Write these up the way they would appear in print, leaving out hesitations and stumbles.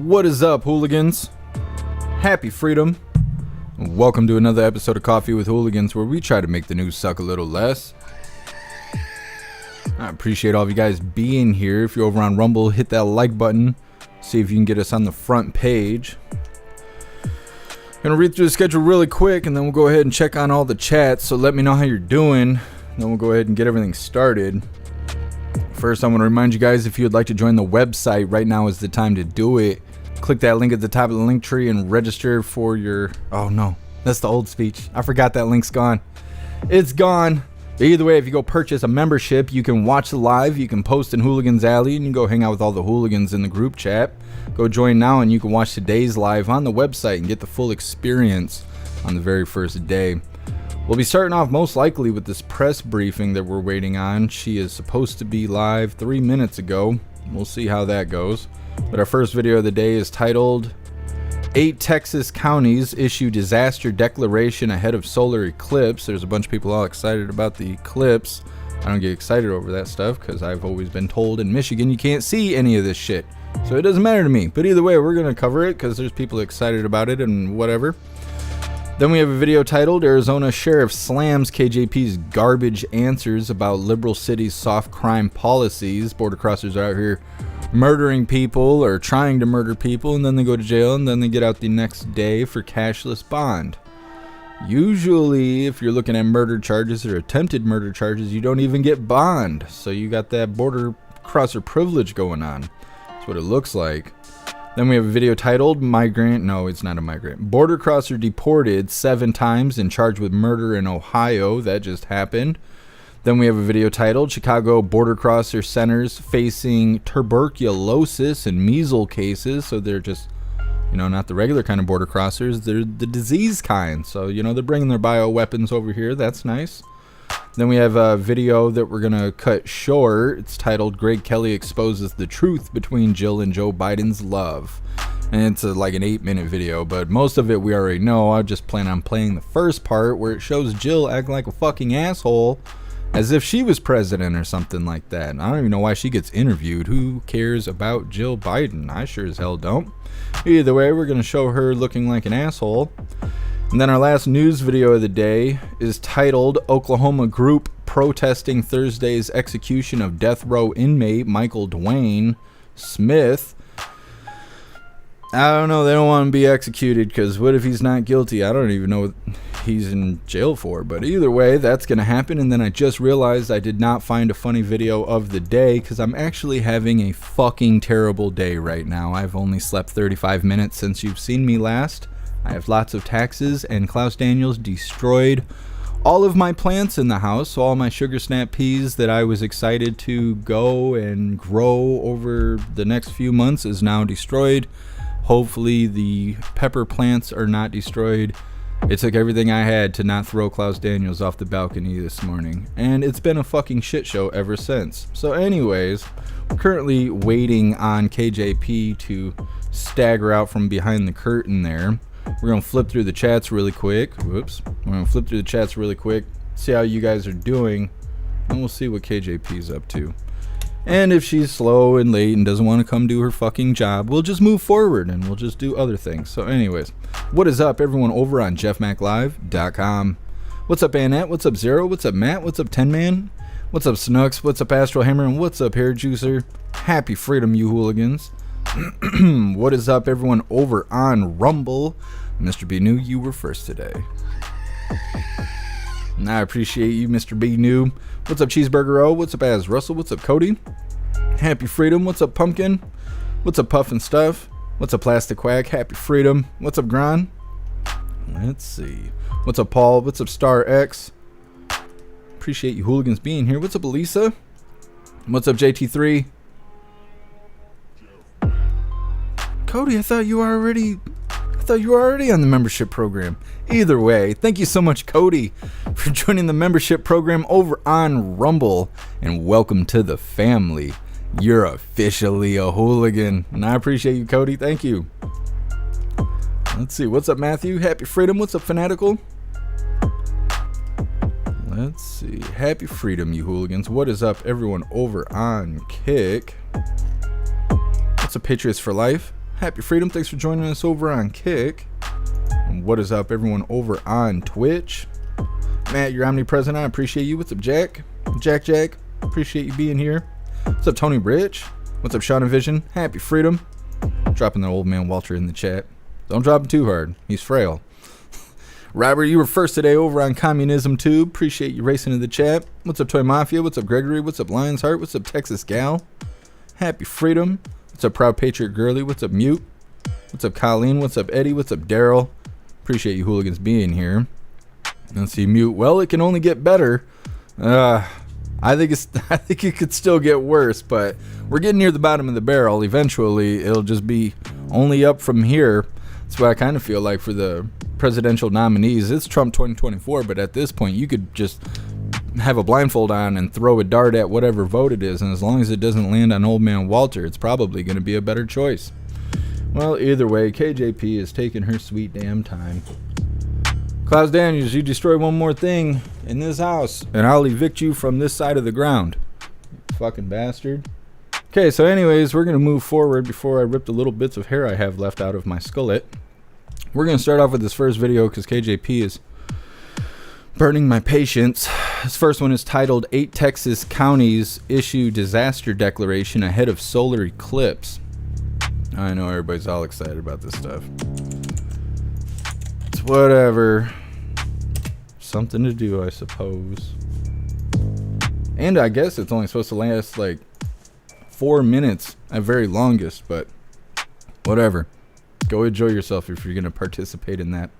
What is up, hooligans? Happy freedom. Welcome to another episode of Coffee with Hooligans, where we try to make the news suck a little less. I appreciate all of you guys being here. If you're over on Rumble, hit that like button. See if you can get us on the front page. Gonna read through the schedule really quick, and then we'll go ahead and check on all the chats. So let me know how you're doing. Then we'll go ahead and get everything started. First, I want to remind you guys, if you would like to join the website, right now is the time to do it. Click that link at the top of the link tree and register for your... Oh no, that's the old speech. I forgot that link's gone. It's gone. But either way, if you go purchase a membership, you can watch the live, you can post in Hooligans Alley, and you can go hang out with all the hooligans in the group chat. Go join now, and you can watch today's live on the website and get the full experience on the very first day. We'll be starting off most likely with this press briefing that we're waiting on. She is supposed to be live 3 minutes ago. We'll see how that goes. But our first video of the day is titled 8 Texas Counties Issue Disaster Declaration Ahead of Solar Eclipse. There's a bunch of people all excited about the eclipse. I don't get excited over that stuff because I've always been told in Michigan you can't see any of this shit. So it doesn't matter to me. But either way, we're going to cover it because there's people excited about it and whatever. Then we have a video titled Arizona Sheriff Slams KJP's Garbage Answers About Liberal City's Soft Crime Policies. Border crossers are out here murdering people or trying to murder people, and then they go to jail, and then they get out the next day for cashless bond. Usually, if you're looking at murder charges or attempted murder charges, you don't even get bond. So you got that border crosser privilege going on. That's what it looks like. Then we have a video titled Migrant. No, it's not a migrant. Border crosser deported 7 times and charged with murder in Ohio. That just happened. Then we have a video titled Chicago Border Crosser Centers Facing Tuberculosis and Measles Cases. So they're just, not the regular kind of border crossers. They're the disease kind. So, they're bringing their bioweapons over here. That's nice. Then we have a video that we're going to cut short. It's titled Greg Kelly Exposes the Truth Between Jill and Joe Biden's Love. And it's like an 8-minute video, but most of it we already know. I just plan on playing the first part where it shows Jill acting like a fucking asshole as if she was president or something like that. I don't even know why she gets interviewed. Who cares about Jill Biden? I sure as hell don't. Either way, we're going to show her looking like an asshole. And then our last news video of the day is titled Oklahoma Group Protesting Thursday's Execution of Death Row Inmate Michael Dwayne Smith. I don't know, they don't want him to be executed because what if he's not guilty? I don't even know what he's in jail for. But either way, that's going to happen. And then I just realized I did not find a funny video of the day because I'm actually having a fucking terrible day right now. I've only slept 35 minutes since you've seen me last. I have lots of taxes, and Klaus Daniels destroyed all of my plants in the house. So all my sugar snap peas that I was excited to go and grow over the next few months is now destroyed. Hopefully the pepper plants are not destroyed. It took everything I had to not throw Klaus Daniels off the balcony this morning, and it's been a fucking shit show ever since. So anyways, we're currently waiting on KJP to stagger out from behind the curtain there. We're going to flip through the chats really quick. Whoops. We're going to flip through the chats really quick, see how you guys are doing, and we'll see what KJP's up to. And if she's slow and late and doesn't want to come do her fucking job, we'll just move forward and we'll just do other things. So anyways, what is up, everyone over on jeffmaclive.com? What's up, Annette? What's up, Zero? What's up, Matt? What's up, 10 Man? What's up, Snooks? What's up, Astral Hammer? And what's up, Hair Juicer? Happy freedom, you hooligans. What is up, everyone over on Rumble? Mr. B New, you were first today. And I appreciate you, Mr. B New. What's up, Cheeseburger O? What's up, Az Russell? What's up, Cody? Happy freedom. What's up, Pumpkin? What's up, Puff and Stuff? What's up, Plastic Quack? Happy freedom. What's up, Gran? Let's see. What's up, Paul? What's up, Star X? Appreciate you hooligans being here. What's up, Elisa? What's up, JT3? Cody, I thought you were already on the membership program. Either way, thank you so much, Cody, for joining the membership program over on Rumble, and welcome to the family. You're officially a hooligan, and I appreciate you, Cody. Thank you. Let's see. What's up, Matthew? Happy freedom. What's up, Fanatical? Let's see. Happy freedom, you hooligans. What is up, everyone over on Kick? What's up, Patriots for Life? Happy Freedom. Thanks for joining us over on Kick. And what is up, everyone over on Twitch? Matt, you're omnipresent. I appreciate you. What's up, Jack? Jack. Appreciate you being here. What's up, Tony Rich? What's up, Sean and Vision? Happy Freedom. Dropping the old man Walter in the chat. Don't drop him too hard. He's frail. Robert, you were first today over on Communism Tube. Appreciate you racing in the chat. What's up, Toy Mafia? What's up, Gregory? What's up, Lion's Heart? What's up, Texas Gal? Happy Freedom. What's up, Proud Patriot Girly? What's up, Mute? What's up, Colleen? What's up, Eddie? What's up, Daryl? Appreciate you hooligans being here. Let's see, Mute. Well, it can only get better. I think it could still get worse, but we're getting near the bottom of the barrel. Eventually, it'll just be only up from here. That's what I kind of feel like for the presidential nominees. It's Trump 2024, but at this point, you could just have a blindfold on and throw a dart at whatever vote it is, and as long as it doesn't land on old man Walter, it's probably going to be a better choice. Well, either way, KJP is taking her sweet damn time. Klaus Daniels, you destroy one more thing in this house, and I'll evict you from this side of the ground. Fucking bastard. Okay, so anyways, we're going to move forward before I rip the little bits of hair I have left out of my skullet. We're going to start off with this first video because KJP is burning my patience. This first one is titled 8 Texas Counties Issue Disaster Declaration Ahead of Solar Eclipse. I know everybody's all excited about this stuff. It's whatever. Something to do, I suppose. And I guess it's only supposed to last like 4 minutes at very longest, but whatever. Go enjoy yourself if you're going to participate in that.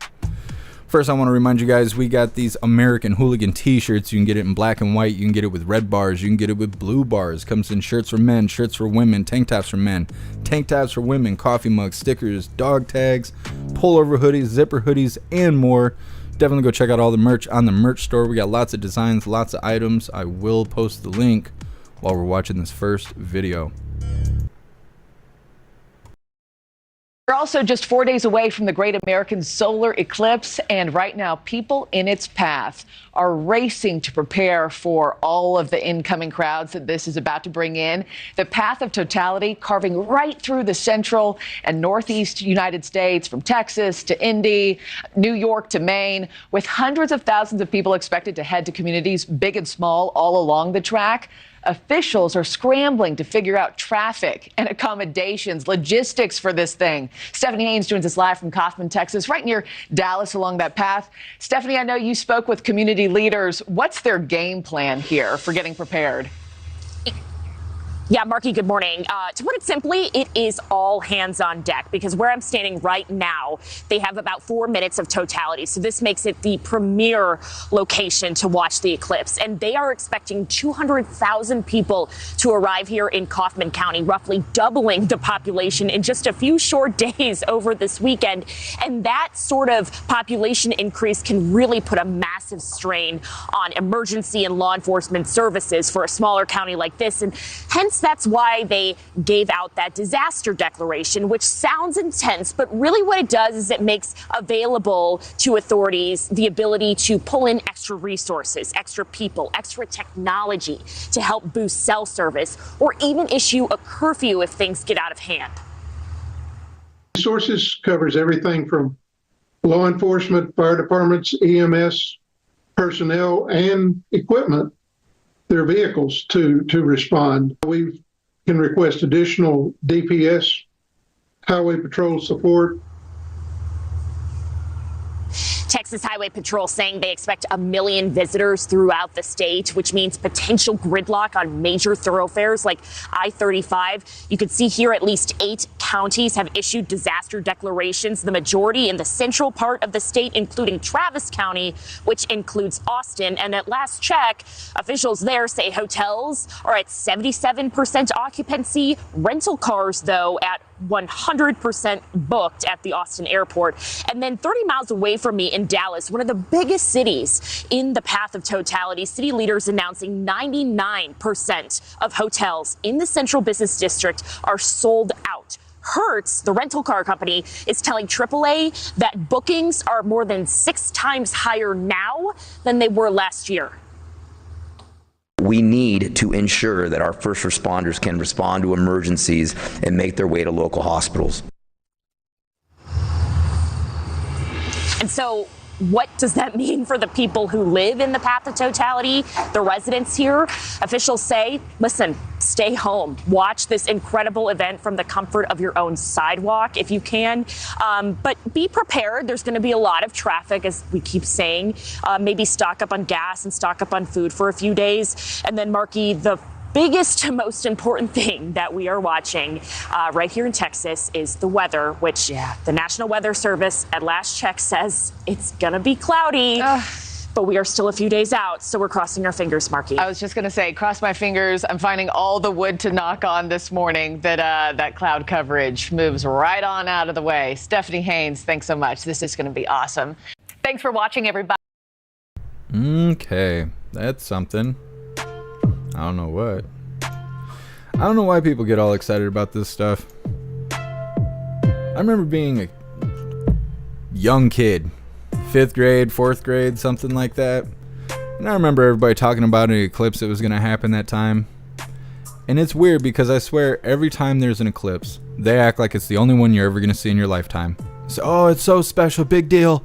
First, I want to remind you guys, we got these American Hooligan t-shirts. You can get it in black and white. You can get it with red bars. You can get it with blue bars. Comes in shirts for men, shirts for women, tank tops for men, tank tops for women, coffee mugs, stickers, dog tags, pullover hoodies, zipper hoodies, and more. Definitely go check out all the merch on the merch store. We got lots of designs, lots of items. I will post the link while we're watching this first video. We're also just 4 days away from the Great American Solar Eclipse, and right now people in its path are racing to prepare for all of the incoming crowds that this is about to bring in. The path of totality carving right through the central and northeast United States, from Texas to Indy, New York to Maine, with hundreds of thousands of people expected to head to communities big and small all along the track. Officials are scrambling to figure out traffic and accommodations, logistics for this thing. Stephanie Haynes joins us live from Kaufman, Texas, right near Dallas along that path. Stephanie, I know you spoke with community leaders. What's their game plan here for getting prepared? Yeah, Marky, good morning. To put it simply, it is all hands on deck, because where I'm standing right now, they have about 4 minutes of totality. So this makes it the premier location to watch the eclipse. And they are expecting 200,000 people to arrive here in Kaufman County, roughly doubling the population in just a few short days over this weekend. And that sort of population increase can really put a massive strain on emergency and law enforcement services for a smaller county like this. And hence, that's why they gave out that disaster declaration, which sounds intense, but really what it does is it makes available to authorities the ability to pull in extra resources, extra people, extra technology to help boost cell service, or even issue a curfew if things get out of hand. Resources covers everything from law enforcement, fire departments, EMS personnel, and equipment, their vehicles to respond. We can request additional DPS, highway patrol support. Texas Highway Patrol saying they expect 1 million visitors throughout the state, which means potential gridlock on major thoroughfares like I-35. You can see here at least 8 counties have issued disaster declarations, the majority in the central part of the state, including Travis County, which includes Austin. And at last check, officials there say hotels are at 77% occupancy, rental cars, though, at 100% booked at the Austin airport. And then 30 miles away from me in Dallas, one of the biggest cities in the path of totality, city leaders announcing 99% of hotels in the central business district are sold out. Hertz, the rental car company, is telling AAA that bookings are more than 6 times higher now than they were last year. We need to ensure that our first responders can respond to emergencies and make their way to local hospitals. And so what does that mean for the people who live in the path of totality, the residents here? Officials say, listen, stay home. Watch this incredible event from the comfort of your own sidewalk if you can. But be prepared. There's going to be a lot of traffic, as we keep saying. Maybe stock up on gas and stock up on food for a few days. And then, Marky, the biggest, most important thing that we are watching right here in Texas is the weather, which the National Weather Service at last check says it's going to be cloudy. But we are still a few days out, so we're crossing our fingers, Marky. I was just going to say, cross my fingers. I'm finding all the wood to knock on this morning that that cloud coverage moves right on out of the way. Stephanie Haynes, thanks so much. This is going to be awesome. Thanks for watching, everybody. Okay, that's something. I don't know what. I don't know why people get all excited about this stuff. I remember being a young kid, 5th grade, 4th grade, something like that. And I remember everybody talking about an eclipse that was going to happen that time. And it's weird because I swear every time there's an eclipse, they act like it's the only one you're ever going to see in your lifetime. So, oh, it's so special, big deal,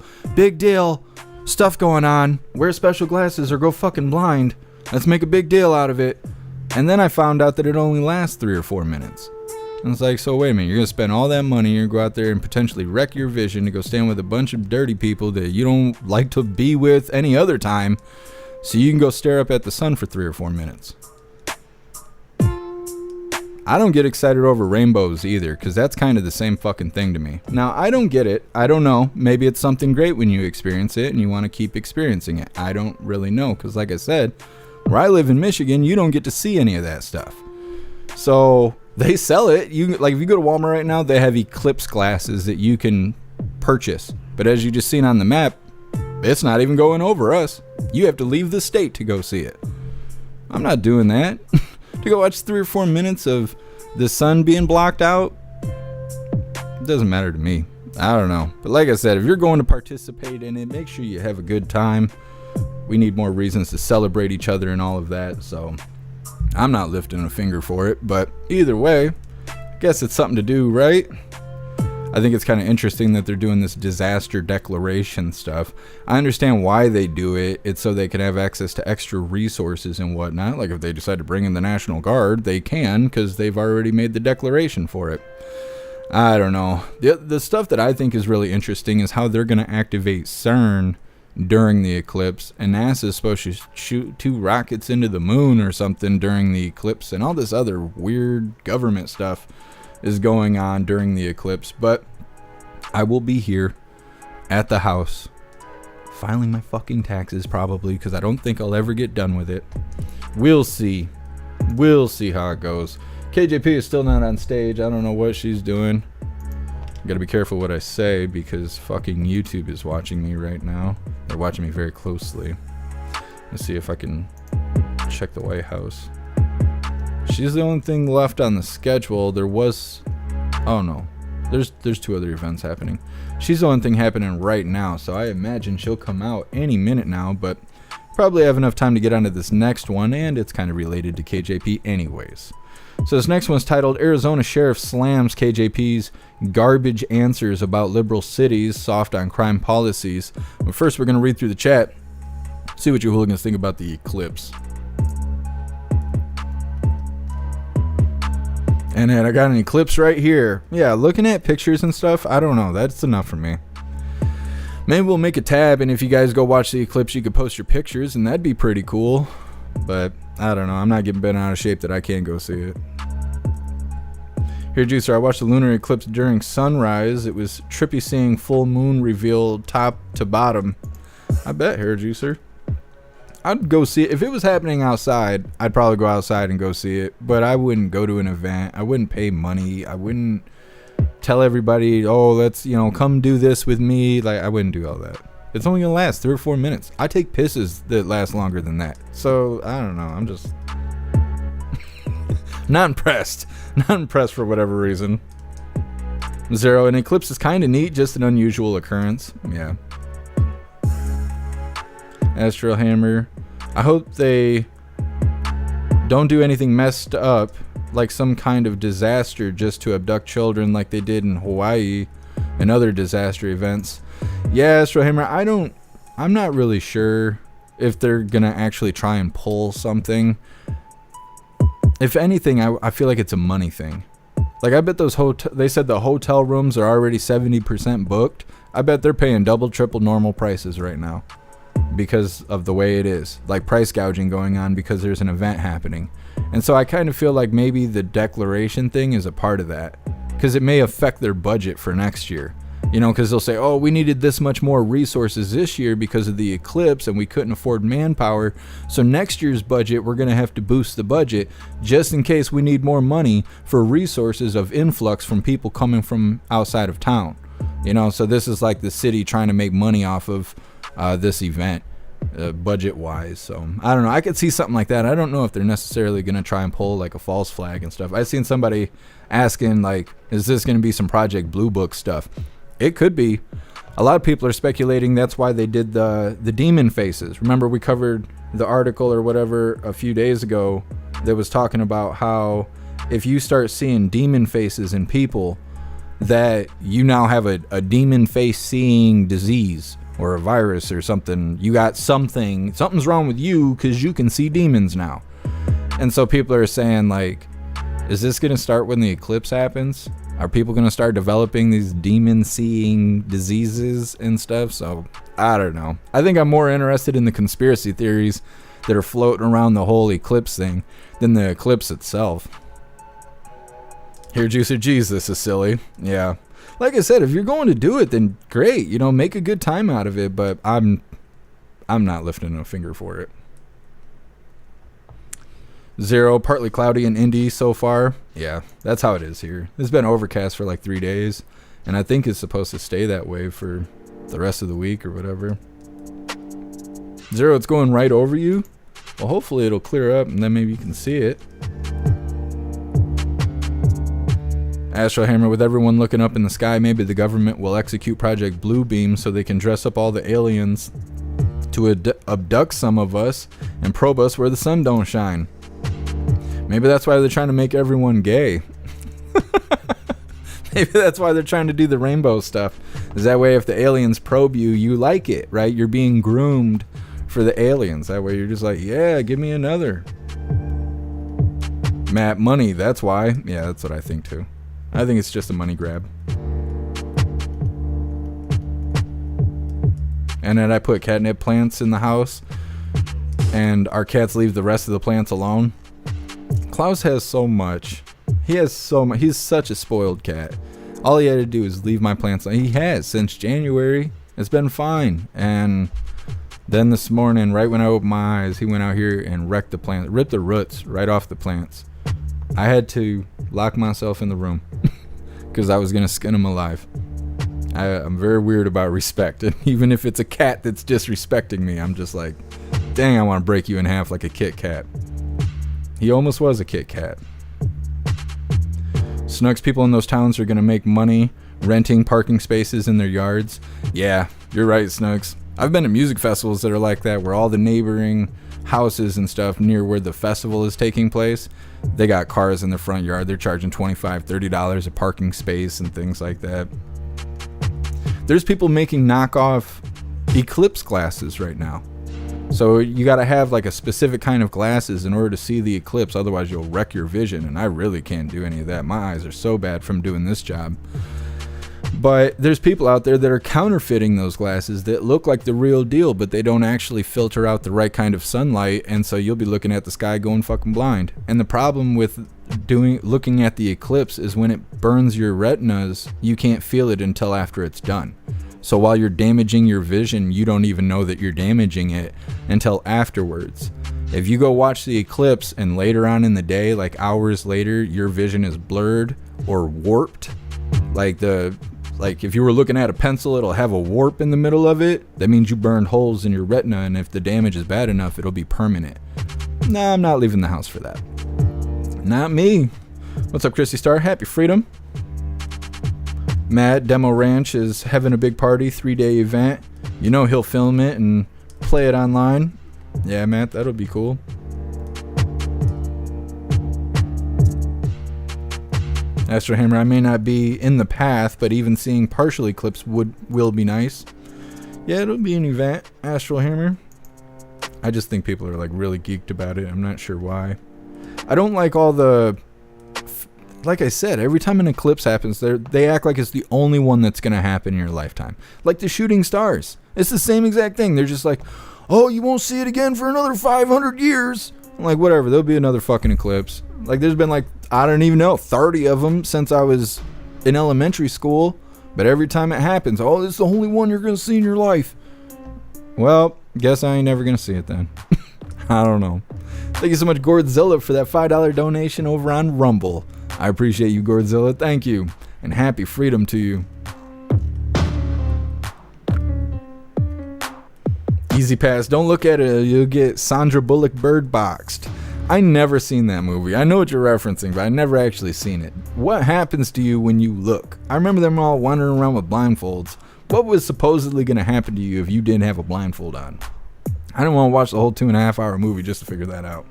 stuff going on. Wear special glasses or go fucking blind. Let's make a big deal out of it. And then I found out that it only lasts 3 or 4 minutes. And it's like, so wait a minute, you're going to spend all that money, you're going to go out there and potentially wreck your vision to go stand with a bunch of dirty people that you don't like to be with any other time, so you can go stare up at the sun for 3 or 4 minutes. I don't get excited over rainbows either, because that's kind of the same fucking thing to me. Now, I don't get it. I don't know. Maybe it's something great when you experience it and you want to keep experiencing it. I don't really know, because like I said, where I live in Michigan, you don't get to see any of that stuff. So they sell it. You like if you go to Walmart right now, they have Eclipse glasses that you can purchase. But as you just seen on the map, it's not even going over us. You have to leave the state to go see it. I'm not doing that. To go watch 3 or 4 minutes of the sun being blocked out, it doesn't matter to me. I don't know. But like I said, if you're going to participate in it, make sure you have a good time. We need more reasons to celebrate each other and all of that, so I'm not lifting a finger for it, but either way, I guess it's something to do, right? I think it's kind of interesting that they're doing this disaster declaration stuff. I understand why they do it. It's so they can have access to extra resources and whatnot. Like if they decide to bring in the National Guard, they can, because they've already made the declaration for it. I don't know. The stuff that I think is really interesting is how they're going to activate CERN during the eclipse, and NASA is supposed to shoot 2 rockets into the moon or something during the eclipse, and all this other weird government stuff is going on during the eclipse. But I will be here at the house filing my fucking taxes probably, because I don't think I'll ever get done with it. We'll see how it goes. KJP is still not on stage. I don't know what she's doing. Gotta be careful what I say, because fucking YouTube is watching me right now. They're watching me very closely. Let's see if I can check the White House. She's the only thing left on the schedule. There was... oh no. There's 2 other events happening. She's the only thing happening right now, so I imagine she'll come out any minute now, but probably have enough time to get onto this next one, and it's kind of related to KJP anyways. So this next one's titled, Arizona Sheriff Slams KJP's Garbage Answers About Liberal Cities, Soft on Crime Policies. But first we're going to read through the chat, see what you hooligans think about the eclipse. And then I got an eclipse right here. Yeah, looking at pictures and stuff, I don't know, that's enough for me. Maybe we'll make a tab, and if you guys go watch the eclipse, you could post your pictures, and that'd be pretty cool. But I don't know, I'm not getting bent out of shape that I can't go see it. Here, Juicer, I watched the lunar eclipse during sunrise. It was trippy seeing full moon revealed top to bottom. I bet, Hair Juicer. I'd go see it. If it was happening outside, I'd probably go outside and go see it. But I wouldn't go to an event. I wouldn't pay money. I wouldn't tell everybody, oh, let's, come do this with me. Like, I wouldn't do all that. It's only gonna last 3 or 4 minutes. I take pisses that last longer than that. So, I don't know. I'm just not impressed. Not impressed for whatever reason. Zero, an eclipse is kind of neat, just an unusual occurrence. Yeah. Astral Hammer. I hope they don't do anything messed up, like some kind of disaster just to abduct children like they did in Hawaii. and other disaster events. Yeah, Astrohammer, I'm not really sure if they're gonna actually try and pull something. If anything, I feel like it's a money thing. Like, I bet those they said the hotel rooms are already 70% booked. I bet they're paying double, triple normal prices right now because of the way it is. Like, price gouging going on because there's an event happening. And so I kind of feel like maybe the declaration thing is a part of that, because it may affect their budget for next year. You know, because they'll say, oh, we needed this much more resources this year because of the eclipse and we couldn't afford manpower. So next year's budget, we're going to have to boost the budget just in case we need more money for resources of influx from people coming from outside of town. You know, so this is like the city trying to make money off of this event, budget-wise. So I don't know. I could see something like that. I don't know if they're necessarily going to try and pull like a false flag and stuff. I've seen somebody asking, like, is this going to be some Project Blue Book stuff? It could be. A lot of people are speculating that's why they did the demon faces. Remember, we covered the article or whatever a few days ago that was talking about how if you start seeing demon faces in people, that you now have a demon face seeing disease or a virus or something. You got something's wrong with you because you can see demons now. And so people are saying, like, is this going to start when the eclipse happens? Are people going to start developing these demon-seeing diseases and stuff? So, I don't know. I think I'm more interested in the conspiracy theories that are floating around the whole eclipse thing than the eclipse itself. Here, Juicer G's, this is silly. Yeah. Like I said, if you're going to do it, then great. You know, make a good time out of it, but I'm not lifting a finger for it. 0, partly cloudy in Indy so far. Yeah, that's how it is here. It's been overcast for like 3 days, and I think it's supposed to stay that way for the rest of the week or whatever. 0, it's going right over you. Well, hopefully it'll clear up, and then maybe you can see it. Astrohammer, with everyone looking up in the sky, maybe the government will execute Project Bluebeam so they can dress up all the aliens to abduct some of us and probe us where the sun don't shine. Maybe that's why they're trying to make everyone gay. Maybe that's why they're trying to do the rainbow stuff. Is that way if the aliens probe you, you like it, right? You're being groomed for the aliens. That way you're just like, yeah, give me another. Matt, money, that's why. Yeah, that's what I think too. I think it's just a money grab. And then I put catnip plants in the house, and our cats leave the rest of the plants alone. Klaus has so much. He has so much. He's such a spoiled cat. All he had to do is leave my plants alone. He has since January. It's been fine. And then this morning, right when I opened my eyes, he went out here and wrecked the plant, ripped the roots right off the plants. I had to lock myself in the room because I was going to skin him alive. I'm very weird about respect. And even if it's a cat that's disrespecting me, I'm just like, dang, I want to break you in half like a Kit Kat. He almost was a Kit Kat. Snooks, people in those towns are going to make money renting parking spaces in their yards. Yeah, you're right, Snooks. I've been to music festivals that are like that, where all the neighboring houses and stuff near where the festival is taking place, they got cars in their front yard. They're charging $25, $30 a parking space and things like that. There's people making knockoff Eclipse glasses right now. So you got to have like a specific kind of glasses in order to see the eclipse. Otherwise you'll wreck your vision. And I really can't do any of that. My eyes are so bad from doing this job. But there's people out there that are counterfeiting those glasses that look like the real deal, but they don't actually filter out the right kind of sunlight. And so you'll be looking at the sky going fucking blind. And the problem with looking at the eclipse is when it burns your retinas, you can't feel it until after it's done. So while you're damaging your vision, you don't even know that you're damaging it until afterwards. If you go watch the eclipse and later on in the day, like hours later, your vision is blurred or warped, like if you were looking at a pencil, it'll have a warp in the middle of it. That means you burned holes in your retina, and if the damage is bad enough, it'll be permanent. Nah, I'm not leaving the house for that. Not me. What's up, Chrissy Star? Happy freedom. Matt, Demo Ranch is having a big party, 3-day event. You know he'll film it and play it online. Yeah, Matt, that'll be cool. Astro Hammer, I may not be in the path, but even seeing partial eclipse will be nice. Yeah, it'll be an event, Astral Hammer. I just think people are like really geeked about it. I'm not sure why. I don't like all the... Like I said, every time an eclipse happens, they act like it's the only one that's going to happen in your lifetime. Like the shooting stars. It's the same exact thing. They're just like, oh, you won't see it again for another 500 years. I'm like, whatever, there'll be another fucking eclipse. Like, there's been like, I don't even know, 30 of them since I was in elementary school. But every time it happens, oh, this is the only one you're going to see in your life. Well, guess I ain't never going to see it then. I don't know. Thank you so much, Gordzilla, for that $5 donation over on Rumble. I appreciate you, Gordzilla. Thank you. And happy freedom to you. Easy Pass. Don't look at it. You'll get Sandra Bullock bird boxed. I never seen that movie. I know what you're referencing, but I never actually seen it. What happens to you when you look? I remember them all wandering around with blindfolds. What was supposedly going to happen to you if you didn't have a blindfold on? I didn't want to watch the whole 2.5 hour movie just to figure that out.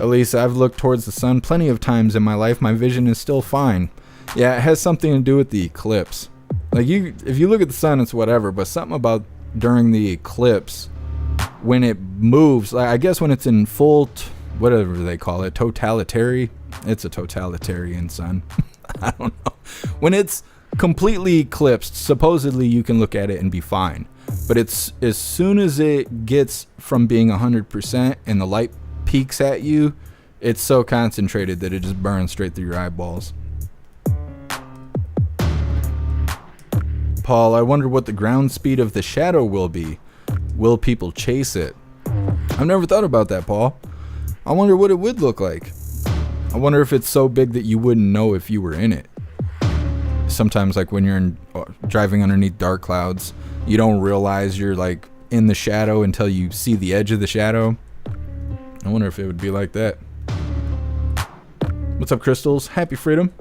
At least I've looked towards the sun plenty of times in my life. My vision is still fine. Yeah, it has something to do with the eclipse. Like, if you look at the sun, it's whatever, but something about during the eclipse, when it moves, like, I guess when it's in full, whatever they call it, totalitarian. It's a totalitarian sun. I don't know. When it's completely eclipsed, supposedly you can look at it and be fine. But it's as soon as it gets from being 100% and the light peeks at you, it's so concentrated that it just burns straight through your eyeballs. Paul, I wonder what the ground speed of the shadow will be. Will people chase it? I've never thought about that, Paul. I wonder what it would look like. I wonder if it's so big that you wouldn't know if you were in it. Sometimes, like when you're driving underneath dark clouds, you don't realize you're like in the shadow until you see the edge of the shadow. I wonder if it would be like that. What's up, Crystals? Happy freedom.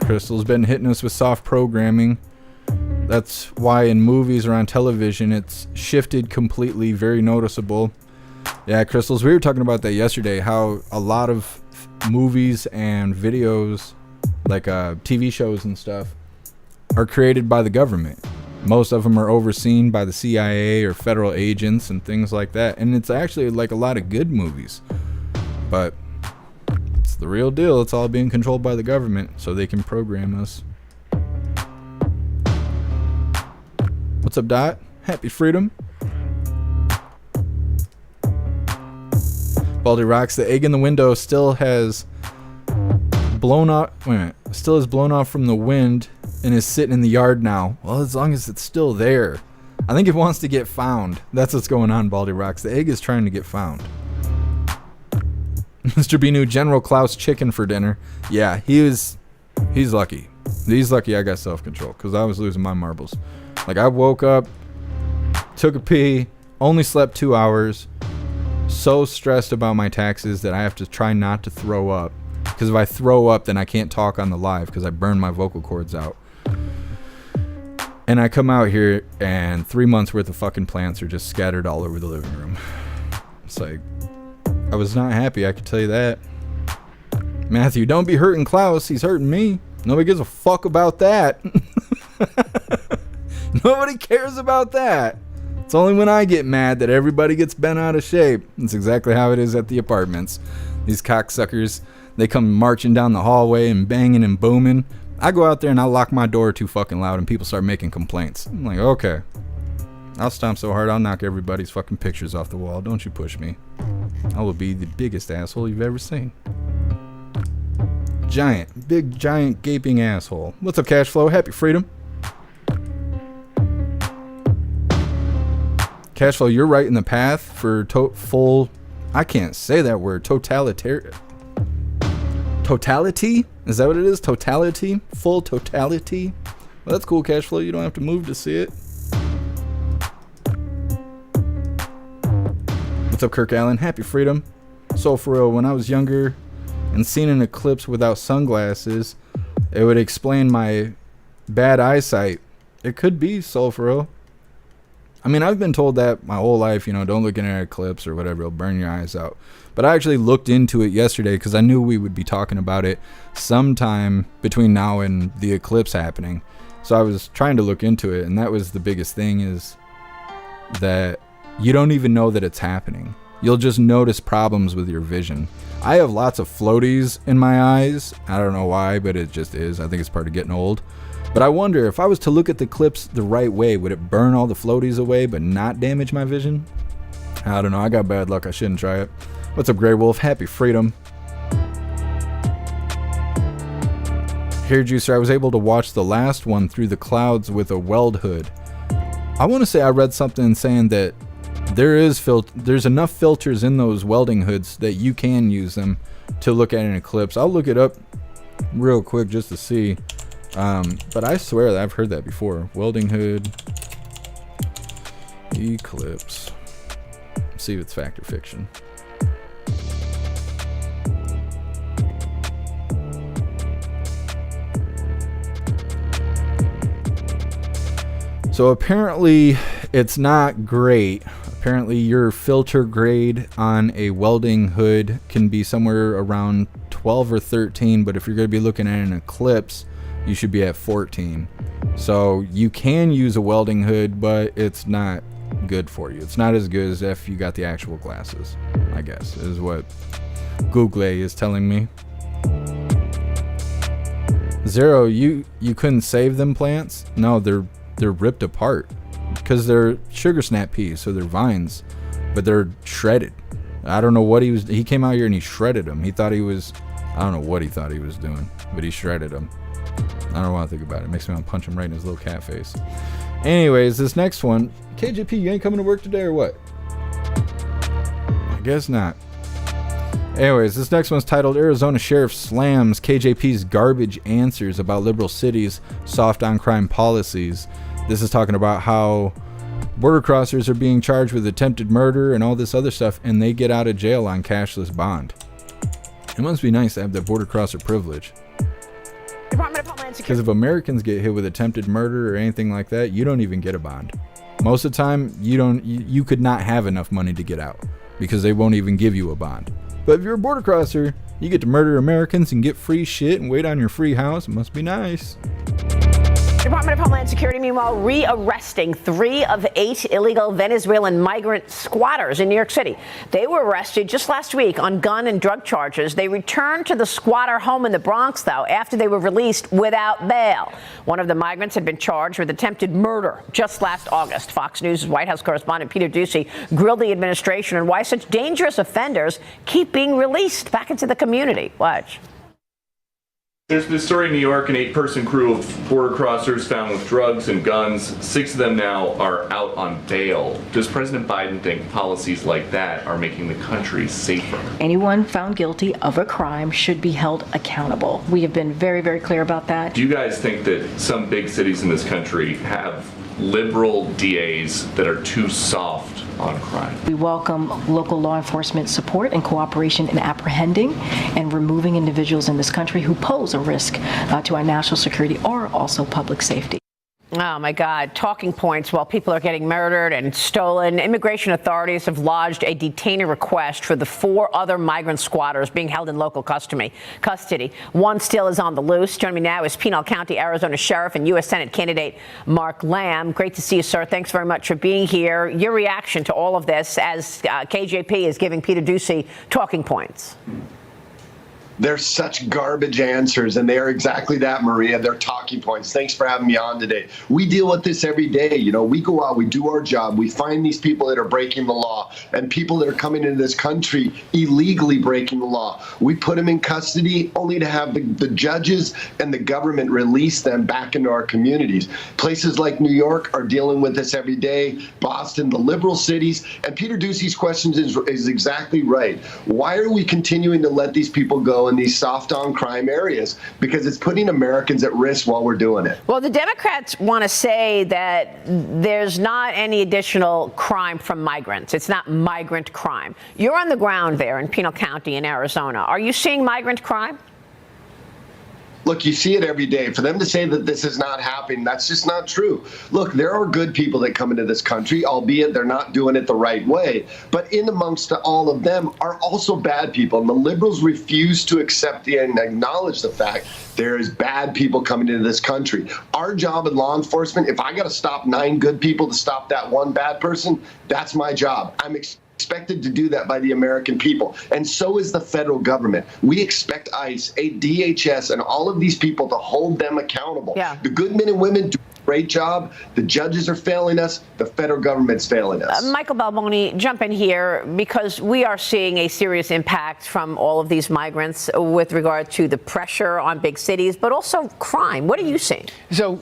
Crystal's been hitting us with soft programming. That's why in movies or on television it's shifted completely, very noticeable. Yeah, Crystals, we were talking about that yesterday, how a lot of movies and videos, like TV shows and stuff, are created by the government. Most of them are overseen by the CIA or federal agents and things like that. And it's actually like a lot of good movies. But it's the real deal. It's all being controlled by the government so they can program us. What's up, Dot? Happy freedom. Baldy Rocks, the egg in the window still has blown off. Wait a minute. Still is blown off from the wind and is sitting in the yard now. Well, as long as it's still there. I think it wants to get found. That's what's going on, Baldy Rocks. The egg is trying to get found. Mr. B knew General Klaus chicken for dinner. Yeah, he's lucky. He's lucky I got self-control because I was losing my marbles. Like, I woke up, took a pee, only slept 2 hours, so stressed about my taxes that I have to try not to throw up. Because if I throw up, then I can't talk on the live because I burn my vocal cords out. And I come out here and 3 months worth of fucking plants are just scattered all over the living room. It's like, I was not happy, I can tell you that. Matthew, don't be hurting Klaus, he's hurting me. Nobody gives a fuck about that. Nobody cares about that. It's only when I get mad that everybody gets bent out of shape. That's exactly how it is at the apartments. These cocksuckers, they come marching down the hallway and banging and booming. I go out there and I lock my door too fucking loud and people start making complaints. I'm like, okay. I'll stomp so hard I'll knock everybody's fucking pictures off the wall. Don't you push me. I will be the biggest asshole you've ever seen. Giant, big, giant, gaping asshole. What's up, Cashflow? Happy freedom. Cashflow, you're right in the path for full... I can't say that word. Totalitarian. Totality? Is that what it is? Totality? Full totality? Well, that's cool, Cashflow. You don't have to move to see it. What's up, Kirk Allen? Happy freedom. So for real, when I was younger and seen an eclipse without sunglasses, it would explain my bad eyesight. It could be, so for real. I mean, I've been told that my whole life, don't look in an eclipse or whatever, it'll burn your eyes out. But I actually looked into it yesterday because I knew we would be talking about it sometime between now and the eclipse happening. So I was trying to look into it, and that was the biggest thing, is that you don't even know that it's happening. You'll just notice problems with your vision. I have lots of floaties in my eyes. I don't know why, but it just is. I think it's part of getting old. But I wonder, if I was to look at the eclipse the right way, would it burn all the floaties away but not damage my vision? I don't know. I got bad luck. I shouldn't try it. What's up, Grey Wolf? Happy freedom. Here, Juicer, I was able to watch the last one through the clouds with a weld hood. I want to say I read something saying that there's enough filters in those welding hoods that you can use them to look at an eclipse. I'll look it up real quick just to see. But I swear that I've heard that before. Welding hood eclipse. Let's see if it's fact or fiction. So apparently it's not great. Apparently your filter grade on a welding hood can be somewhere around 12 or 13, but if you're going to be looking at an eclipse, you should be at 14. So you can use a welding hood, but it's not good for you. It's not as good as if you got the actual glasses, I guess, is what Google is telling me. Zero, you couldn't save them plants? No, they're ripped apart because they're sugar snap peas, so they're vines, but they're shredded. I don't know what he came out here and he shredded them. I don't know what he thought he was doing, but he shredded them. I don't want to think about it. It makes me want to punch him right in his little cat face. Anyways, this next one, KJP, you ain't coming to work today or what? I guess not. Anyways, this next one's titled Arizona Sheriff Slams KJP's Garbage Answers About Liberal Cities' Soft on Crime Policies. This is talking about how border crossers are being charged with attempted murder and all this other stuff, and they get out of jail on cashless bond. It must be nice to have that border crosser privilege. Because if Americans get hit with attempted murder or anything like that, you don't even get a bond. Most of the time, you could not have enough money to get out because they won't even give you a bond. But if you're a border crosser, you get to murder Americans and get free shit and wait on your free house. It must be nice. Department of Homeland Security, meanwhile, re-arresting 3 of 8 illegal Venezuelan migrant squatters in New York City. They were arrested just last week on gun and drug charges. They returned to the squatter home in the Bronx, though, after they were released without bail. One of the migrants had been charged with attempted murder just last August. Fox News' White House correspondent Peter Doocy grilled the administration on why such dangerous offenders keep being released back into the community. Watch. There's been a story in New York, an 8-person crew of border crossers found with drugs and guns. 6 of them now are out on bail. Does President Biden think policies like that are making the country safer? Anyone found guilty of a crime should be held accountable. We have been very, very clear about that. Do you guys think that some big cities in this country have liberal DAs that are too soft on crime? We welcome local law enforcement support and cooperation in apprehending and removing individuals in this country who pose a risk to our national security or also public safety. Oh, my God. Talking points while people are getting murdered and stolen. Immigration authorities have lodged a detainee request for the 4 other migrant squatters being held in local custody. One still is on the loose. Joining me now is Pinal County, Arizona Sheriff and U.S. Senate candidate Mark Lamb. Great to see you, sir. Thanks very much for being here. Your reaction to all of this as KJP is giving Peter Doocy talking points. They're such garbage answers, and they are exactly that, Maria. They're talking points. Thanks for having me on today. We deal with this every day. You know, we go out, we do our job, we find these people that are breaking the law and people that are coming into this country illegally breaking the law. We put them in custody only to have the judges and the government release them back into our communities. Places like New York are dealing with this every day, Boston, the liberal cities. And Peter Doocy's question is exactly right. Why are we continuing to let these people go in these soft on crime areas? Because it's putting Americans at risk while we're doing it. Well, the Democrats want to say that there's not any additional crime from migrants. It's not migrant crime. You're on the ground there in Pinal County in Arizona. Are you seeing migrant crime? Look, you see it every day. For them to say that this is not happening, that's just not true. Look, there are good people that come into this country, albeit they're not doing it the right way. But in amongst all of them are also bad people. And the liberals refuse to accept and acknowledge the fact there is bad people coming into this country. Our job in law enforcement, if I got to stop 9 good people to stop that one bad person, that's my job. I'm expected to do that by the American people. And so is the federal government. We expect ICE, DHS, and all of these people to hold them accountable. Yeah. The good men and women do a great job. The judges are failing us. The federal government's failing us. Michael Balboni, jump in here because we are seeing a serious impact from all of these migrants with regard to the pressure on big cities, but also crime. What are you seeing? So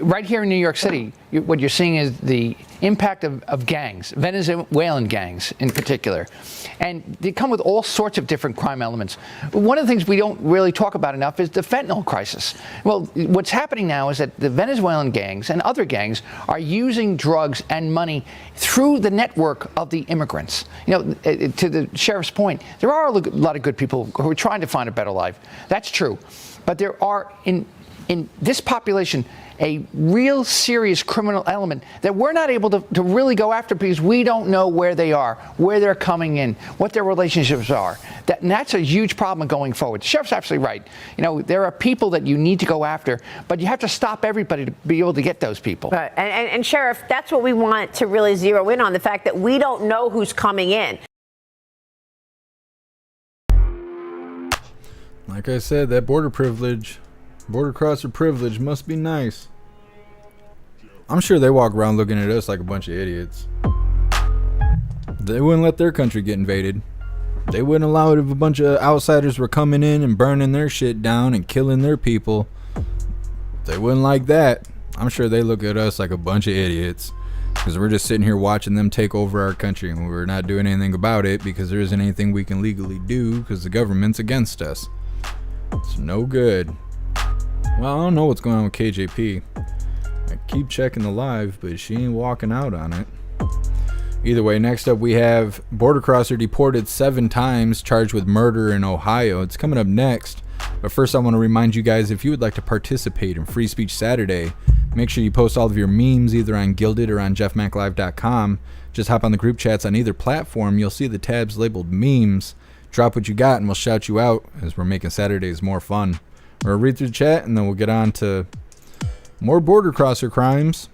right here in New York City, what you're seeing is the impact of gangs, Venezuelan gangs in particular. And they come with all sorts of different crime elements. One of the things we don't really talk about enough is the fentanyl crisis. Well, what's happening now is that the Venezuelan gangs and other gangs are using drugs and money through the network of the immigrants. You know, to the sheriff's point, there are a lot of good people who are trying to find a better life. That's true. But there are, in this population, a real serious criminal element that we're not able to really go after because we don't know where they are, where they're coming in, what their relationships are. And that's a huge problem going forward. The sheriff's absolutely right. You know, there are people that you need to go after, but you have to stop everybody to be able to get those people. Right. And Sheriff, that's what we want to really zero in on, the fact that we don't know who's coming in. Like I said, that border crosser privilege must be nice. I'm sure they walk around looking at us like a bunch of idiots. They wouldn't let their country get invaded. They wouldn't allow it if a bunch of outsiders were coming in and burning their shit down and killing their people. They wouldn't like that. I'm sure they look at us like a bunch of idiots because we're just sitting here watching them take over our country and we're not doing anything about it because there isn't anything we can legally do because the government's against us. It's no good. Well, I don't know what's going on with KJP. I keep checking the live, but she ain't walking out on it. Either way, next up we have border crosser deported 7 times, charged with murder in Ohio. It's coming up next. But first I want to remind you guys, if you would like to participate in Free Speech Saturday, make sure you post all of your memes either on Gilded or on jeffmaclive.com. Just hop on the group chats on either platform. You'll see the tabs labeled memes. Drop what you got and we'll shout you out as we're making Saturdays more fun. We'll read through the chat and then we'll get on to more border crosser crimes.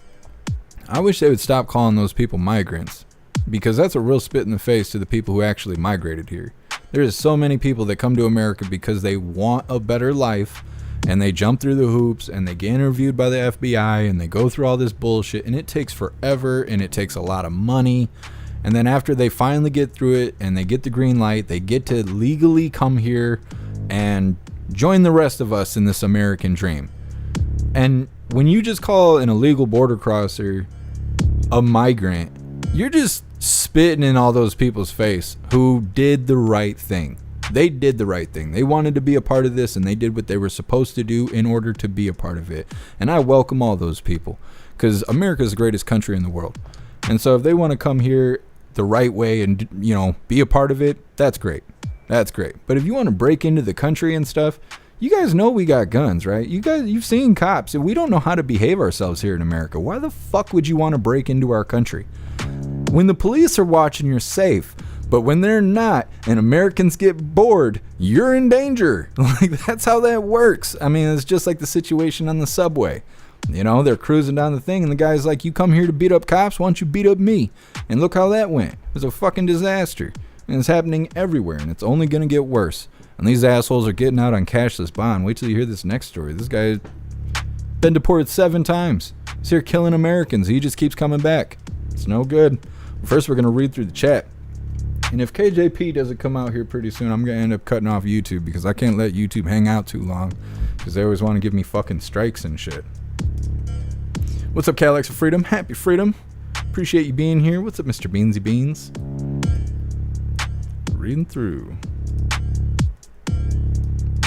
I wish they would stop calling those people migrants because that's a real spit in the face to the people who actually migrated here. There's so many people that come to America because they want a better life and they jump through the hoops and they get interviewed by the FBI and they go through all this bullshit and it takes forever and it takes a lot of money. And then after they finally get through it and they get the green light, they get to legally come here and join the rest of us in this American dream. And when you just call an illegal border crosser a migrant, you're just spitting in all those people's face who did the right thing. They did the right thing. They wanted to be a part of this and they did what they were supposed to do in order to be a part of it. And I welcome all those people because America is the greatest country in the world. And so if they want to come here the right way and, you know, be a part of it, that's great. That's great. But if you want to break into the country and stuff, you guys know we got guns, right? You've seen cops, and we don't know how to behave ourselves here in America. Why the fuck would you want to break into our country? When the police are watching, you're safe. But when they're not, and Americans get bored, you're in danger. Like, that's how that works. I mean, it's just like the situation on the subway. You know, they're cruising down the thing, and the guy's like, you come here to beat up cops? Why don't you beat up me? And look how that went. It was a fucking disaster. And it's happening everywhere, and it's only going to get worse. And these assholes are getting out on cashless bond. Wait till you hear this next story. This guy's been deported 7 times. He's here killing Americans. He just keeps coming back. It's no good. First, we're going to read through the chat. And if KJP doesn't come out here pretty soon, I'm going to end up cutting off YouTube because I can't let YouTube hang out too long because they always want to give me fucking strikes and shit. What's up, Cadillacs of Freedom? Happy Freedom. Appreciate you being here. What's up, Mr. Beansy Beans? Reading through.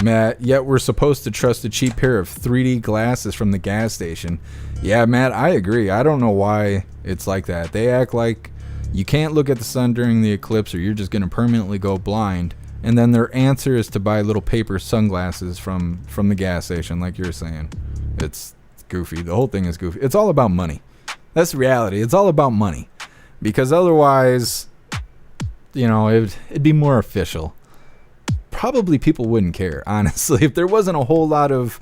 Matt, yet we're supposed to trust a cheap pair of 3D glasses from the gas station. Yeah, Matt, I agree. I don't know why it's like that. They act like you can't look at the sun during the eclipse or you're just going to permanently go blind. And then their answer is to buy little paper sunglasses from the gas station, like you're saying. It's goofy. The whole thing is goofy. It's all about money. That's the reality. It's all about money. Because otherwise, you know, it'd be more official. Probably people wouldn't care, honestly. If there wasn't a whole lot of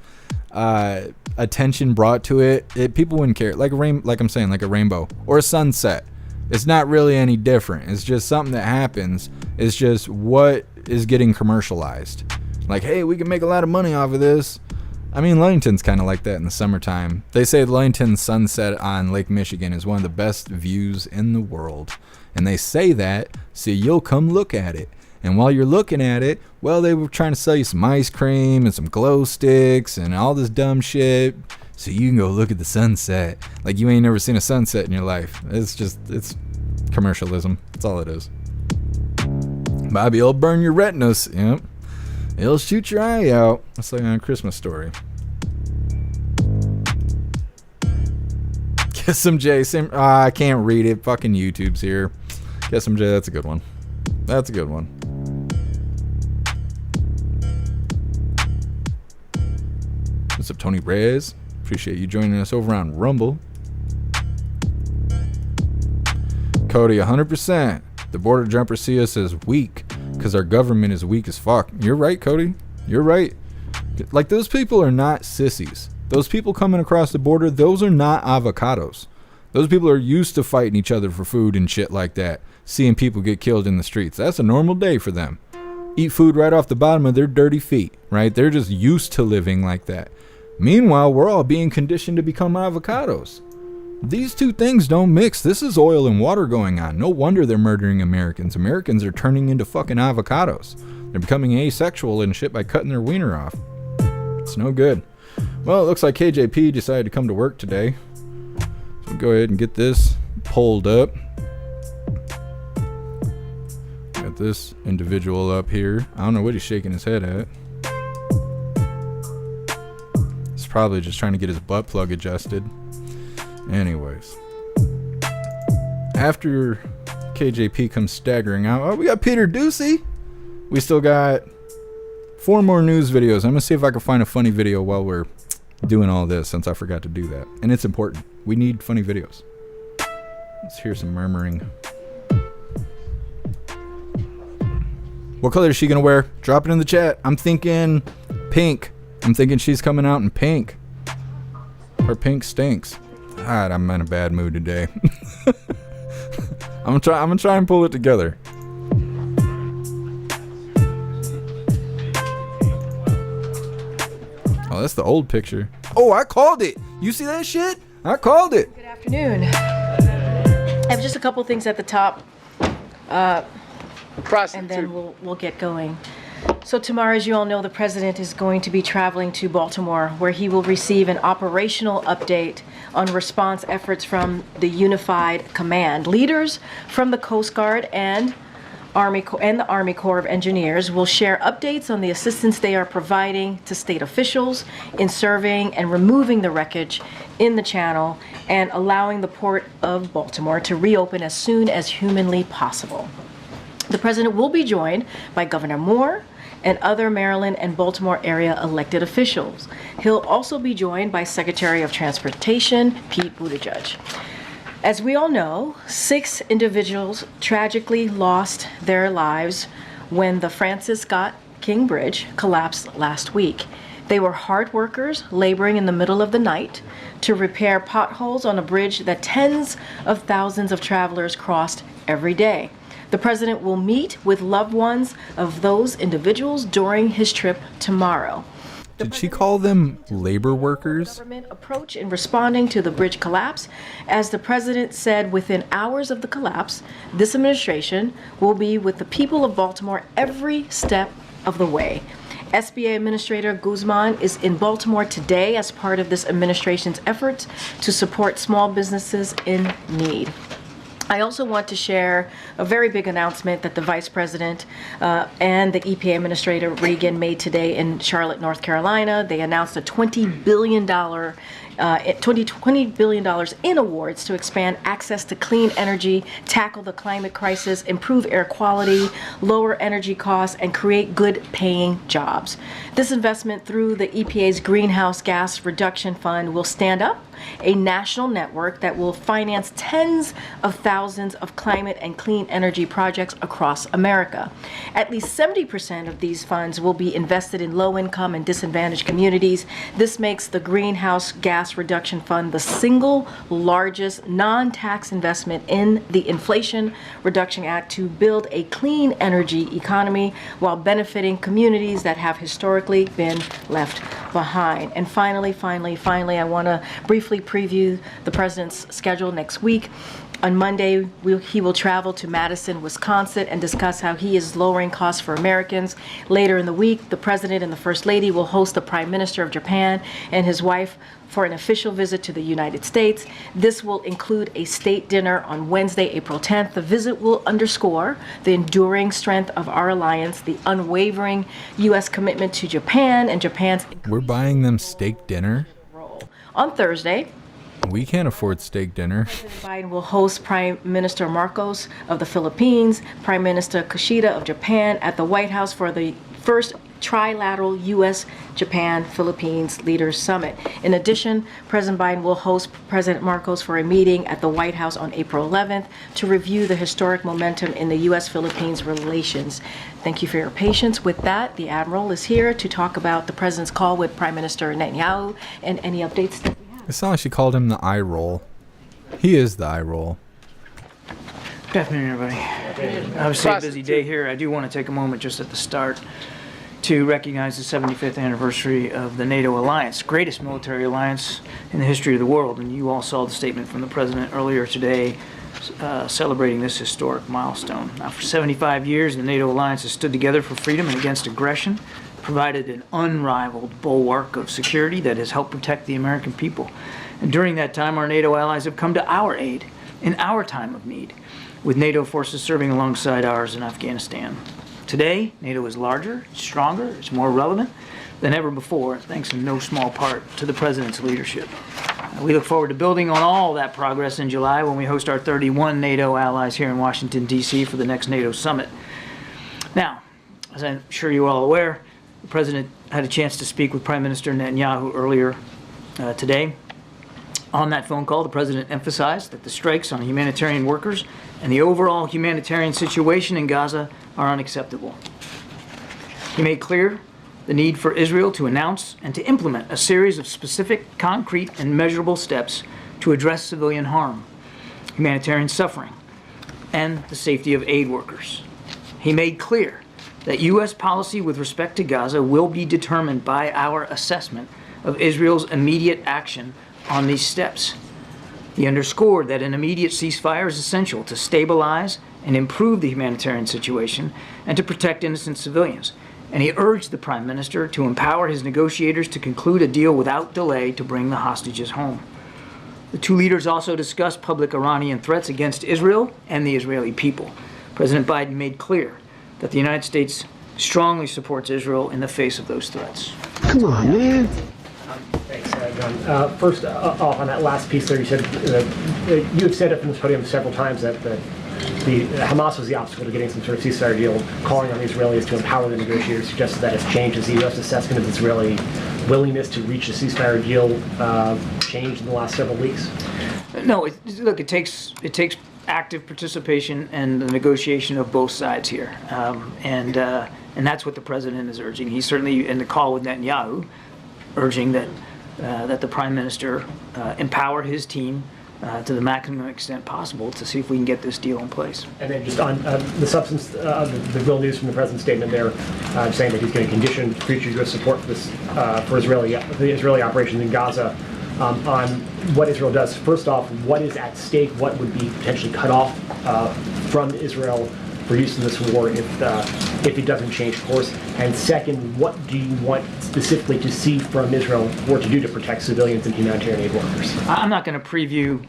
attention brought to it, people wouldn't care. Like I'm saying, like a rainbow or a sunset. It's not really any different. It's just something that happens. It's just what is getting commercialized. Like, hey, we can make a lot of money off of this. I mean, Ludington's kind of like that in the summertime. They say Ludington's sunset on Lake Michigan is one of the best views in the world. And they say that so you'll come look at it. And while you're looking at it, well, they were trying to sell you some ice cream and some glow sticks and all this dumb shit so you can go look at the sunset. Like you ain't never seen a sunset in your life. It's commercialism. That's all it is. Bobby, it'll burn your retinas. Yep. It'll shoot your eye out. It's like on A Christmas Story. Guess some J. I can't read it. Fucking YouTube's here. Guess some J. That's a good one. That's a good one. What's up, Tony Reyes? Appreciate you joining us over on Rumble. Cody, 100%. The border jumpers see us as weak because our government is weak as fuck. You're right, Cody. You're right. Like, those people are not sissies. Those people coming across the border, those are not avocados. Those people are used to fighting each other for food and shit like that. Seeing people get killed in the streets. That's a normal day for them. Eat food right off the bottom of their dirty feet, right? They're just used to living like that. Meanwhile, we're all being conditioned to become avocados. These two things don't mix. This is oil and water going on. No wonder they're murdering Americans. Americans are turning into fucking avocados. They're becoming asexual and shit by cutting their wiener off. It's no good. Well, it looks like KJP decided to come to work today. So go ahead and get this pulled up. Got this individual up here. I don't know what he's shaking his head at. He's probably just trying to get his butt plug adjusted. Anyways. After KJP comes staggering out. Oh, we got Peter Ducey. We still got 4 more news videos. I'm going to see if I can find a funny video while we're doing all this, since I forgot to do that. And it's important. We need funny videos. Let's hear some murmuring. What color is she going to wear? Drop it in the chat. I'm thinking pink. I'm thinking she's coming out in pink. Her pink stinks. God, I'm in a bad mood today. I'm gonna try and pull it together. Oh, that's the old picture. Oh, I called it. You see that shit? I called it. Good afternoon. I have just a couple things at the top, and then we'll get going. So tomorrow, as you all know, the president is going to be traveling to Baltimore, where he will receive an operational update on response efforts from the Unified Command. Leaders from the Coast Guard and the Army Corps of Engineers will share updates on the assistance they are providing to state officials in surveying and removing the wreckage in the channel and allowing the Port of Baltimore to reopen as soon as humanly possible. The president will be joined by Governor Moore and other Maryland and Baltimore area elected officials. He'll also be joined by Secretary of Transportation Pete Buttigieg. As we all know, 6 individuals tragically lost their lives when the Francis Scott King Bridge collapsed last week. They were hard workers laboring in the middle of the night to repair potholes on a bridge that tens of thousands of travelers crossed every day. The president will meet with loved ones of those individuals during his trip tomorrow. Did she call them labor workers? Government approach in responding to the bridge collapse. As the president said, within hours of the collapse, this administration will be with the people of Baltimore every step of the way. SBA Administrator Guzman is in Baltimore today as part of this administration's efforts to support small businesses in need. I also want to share a very big announcement that the Vice President and the EPA Administrator Regan made today in Charlotte, North Carolina. They announced a $20 billion $20 billion in awards to expand access to clean energy, tackle the climate crisis, improve air quality, lower energy costs, and create good-paying jobs. This investment through the EPA's Greenhouse Gas Reduction Fund will stand up a national network that will finance tens of thousands of climate and clean energy projects across America. At least 70% of these funds will be invested in low-income and disadvantaged communities. This makes the Greenhouse Gas Reduction Fund the single largest non-tax investment in the Inflation Reduction Act to build a clean energy economy while benefiting communities that have historically been left behind. And finally, I want to briefly preview the president's schedule next week. On Monday, he will travel to Madison, Wisconsin, and discuss how he is lowering costs for Americans. Later in the week, the president and the first lady will host the prime minister of Japan and his wife for an official visit to the United States. This will include a state dinner on Wednesday, April 10th. The visit will underscore the enduring strength of our alliance, the unwavering U.S. commitment to Japan, and Japan's We're buying them steak dinner? role. On Thursday, We can't afford steak dinner. President Biden will host Prime Minister Marcos of the Philippines, Prime Minister Kishida of Japan at the White House for the first trilateral U.S.-Japan-Philippines Leaders Summit. In addition, President Biden will host President Marcos for a meeting at the White House on April 11th to review the historic momentum in the U.S.-Philippines relations. Thank you for your patience. With that, the Admiral is here to talk about the President's call with Prime Minister Netanyahu and any updates that we have. It sounds like she called him the eye roll. He is the eye roll. Good afternoon, everybody. Obviously a busy day here. I do want to take a moment just at the start to recognize the 75th anniversary of the NATO alliance, greatest military alliance in the history of the world. And you all saw the statement from the President earlier today celebrating this historic milestone. Now, for 75 years, the NATO alliance has stood together for freedom and against aggression, provided an unrivaled bulwark of security that has helped protect the American people. And during that time, our NATO allies have come to our aid in our time of need, with NATO forces serving alongside ours in Afghanistan. Today, NATO is larger, stronger, it's more relevant than ever before, thanks in no small part to the President's leadership. We look forward to building on all that progress in July when we host our 31 NATO allies here in Washington, D.C. for the next NATO summit. Now, as I'm sure you're all aware, the President had a chance to speak with Prime Minister Netanyahu earlier today. On that phone call, the President emphasized that the strikes on humanitarian workers and the overall humanitarian situation in Gaza are unacceptable. He made clear the need for Israel to announce and to implement a series of specific, concrete, and measurable steps to address civilian harm, humanitarian suffering, and the safety of aid workers. He made clear that U.S. policy with respect to Gaza will be determined by our assessment of Israel's immediate action on these steps. He underscored that an immediate ceasefire is essential to stabilize and improve the humanitarian situation and to protect innocent civilians. And he urged the Prime Minister to empower his negotiators to conclude a deal without delay to bring the hostages home. The two leaders also discussed public Iranian threats against Israel and the Israeli people. President Biden made clear that the United States strongly supports Israel in the face of those threats. Come on, man. Thanks, John. First, off on that last piece there, you said you have said it from this podium several times that the Hamas was the obstacle to getting some sort of ceasefire deal, calling on the Israelis to empower the negotiators, suggested that has changed. Has the U.S. assessment of Israeli willingness to reach a ceasefire deal changed in the last several weeks? No, look, it takes active participation and the negotiation of both sides here, and that's what the President is urging. He's certainly in the call with Netanyahu, urging that the Prime Minister empower his team to the maximum extent possible to see if we can get this deal in place. And then just on the substance of the real news from the President's statement there, saying that he's going to condition future U.S. support for this for the Israeli operations in Gaza on what Israel does. First off, what is at stake? What would be potentially cut off from Israel for use in this war if it doesn't change course? And second, what do you want specifically to see from Israel or to do to protect civilians and humanitarian aid workers? I'm not going to preview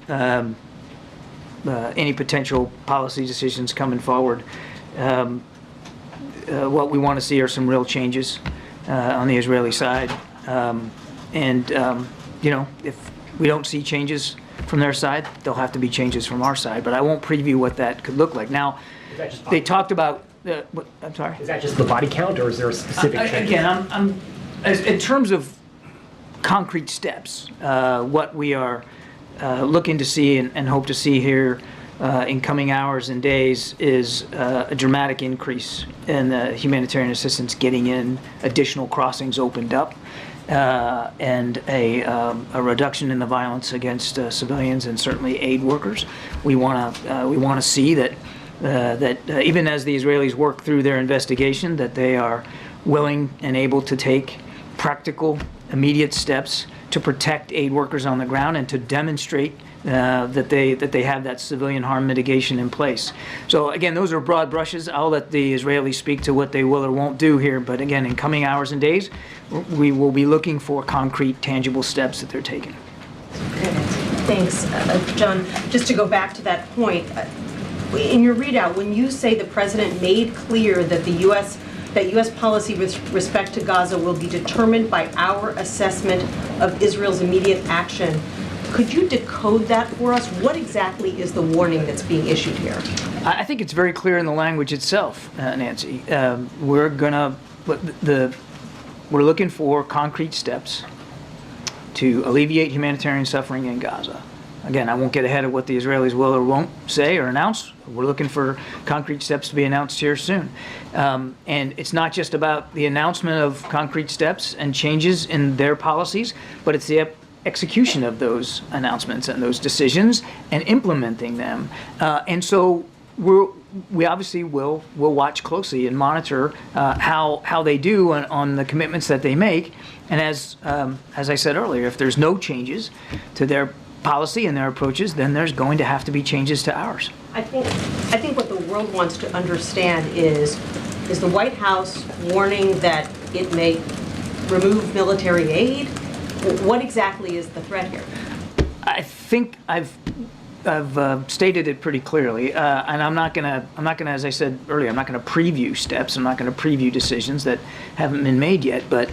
any potential policy decisions coming forward. What we want to see are some real changes on the Israeli side. You know, we don't see changes from their side, there'll have to be changes from our side, but I won't preview what that could look like. Now, they talked about, I'm sorry? Is that just the body count, or is there a specific change? Again, in terms of concrete steps, what we are looking to see and hope to see here in coming hours and days is a dramatic increase in humanitarian assistance getting in, additional crossings opened up, and a reduction in the violence against civilians and certainly aid workers. We want to see that even as the Israelis work through their investigation, that they are willing and able to take practical, immediate steps to protect aid workers on the ground and to demonstrate that they have that civilian harm mitigation in place. So again, those are broad brushes. I'll let the Israelis speak to what they will or won't do here. But again, in coming hours and days, we will be looking for concrete, tangible steps that they're taking. Thanks, John. Just to go back to that point, in your readout, when you say the president made clear that U.S. policy with respect to Gaza will be determined by our assessment of Israel's immediate action, could you decode that for us? What exactly is the warning that's being issued here? I think it's very clear in the language itself, Nancy. We're looking for concrete steps to alleviate humanitarian suffering in Gaza. Again, I won't get ahead of what the Israelis will or won't say or announce. We're looking for concrete steps to be announced here soon. And it's not just about the announcement of concrete steps and changes in their policies, but it's the execution of those announcements and those decisions and implementing them. And so we obviously will watch closely and monitor how they do on the commitments that they make. And as I said earlier, if there's no changes to their policy and their approaches, then there's going to have to be changes to ours. I think what the world wants to understand is the White House warning that it may remove military aid? What exactly is the threat here? I think I've stated it pretty clearly, and I'm not gonna, as I said earlier, I'm not gonna preview steps. I'm not gonna preview decisions that haven't been made yet. But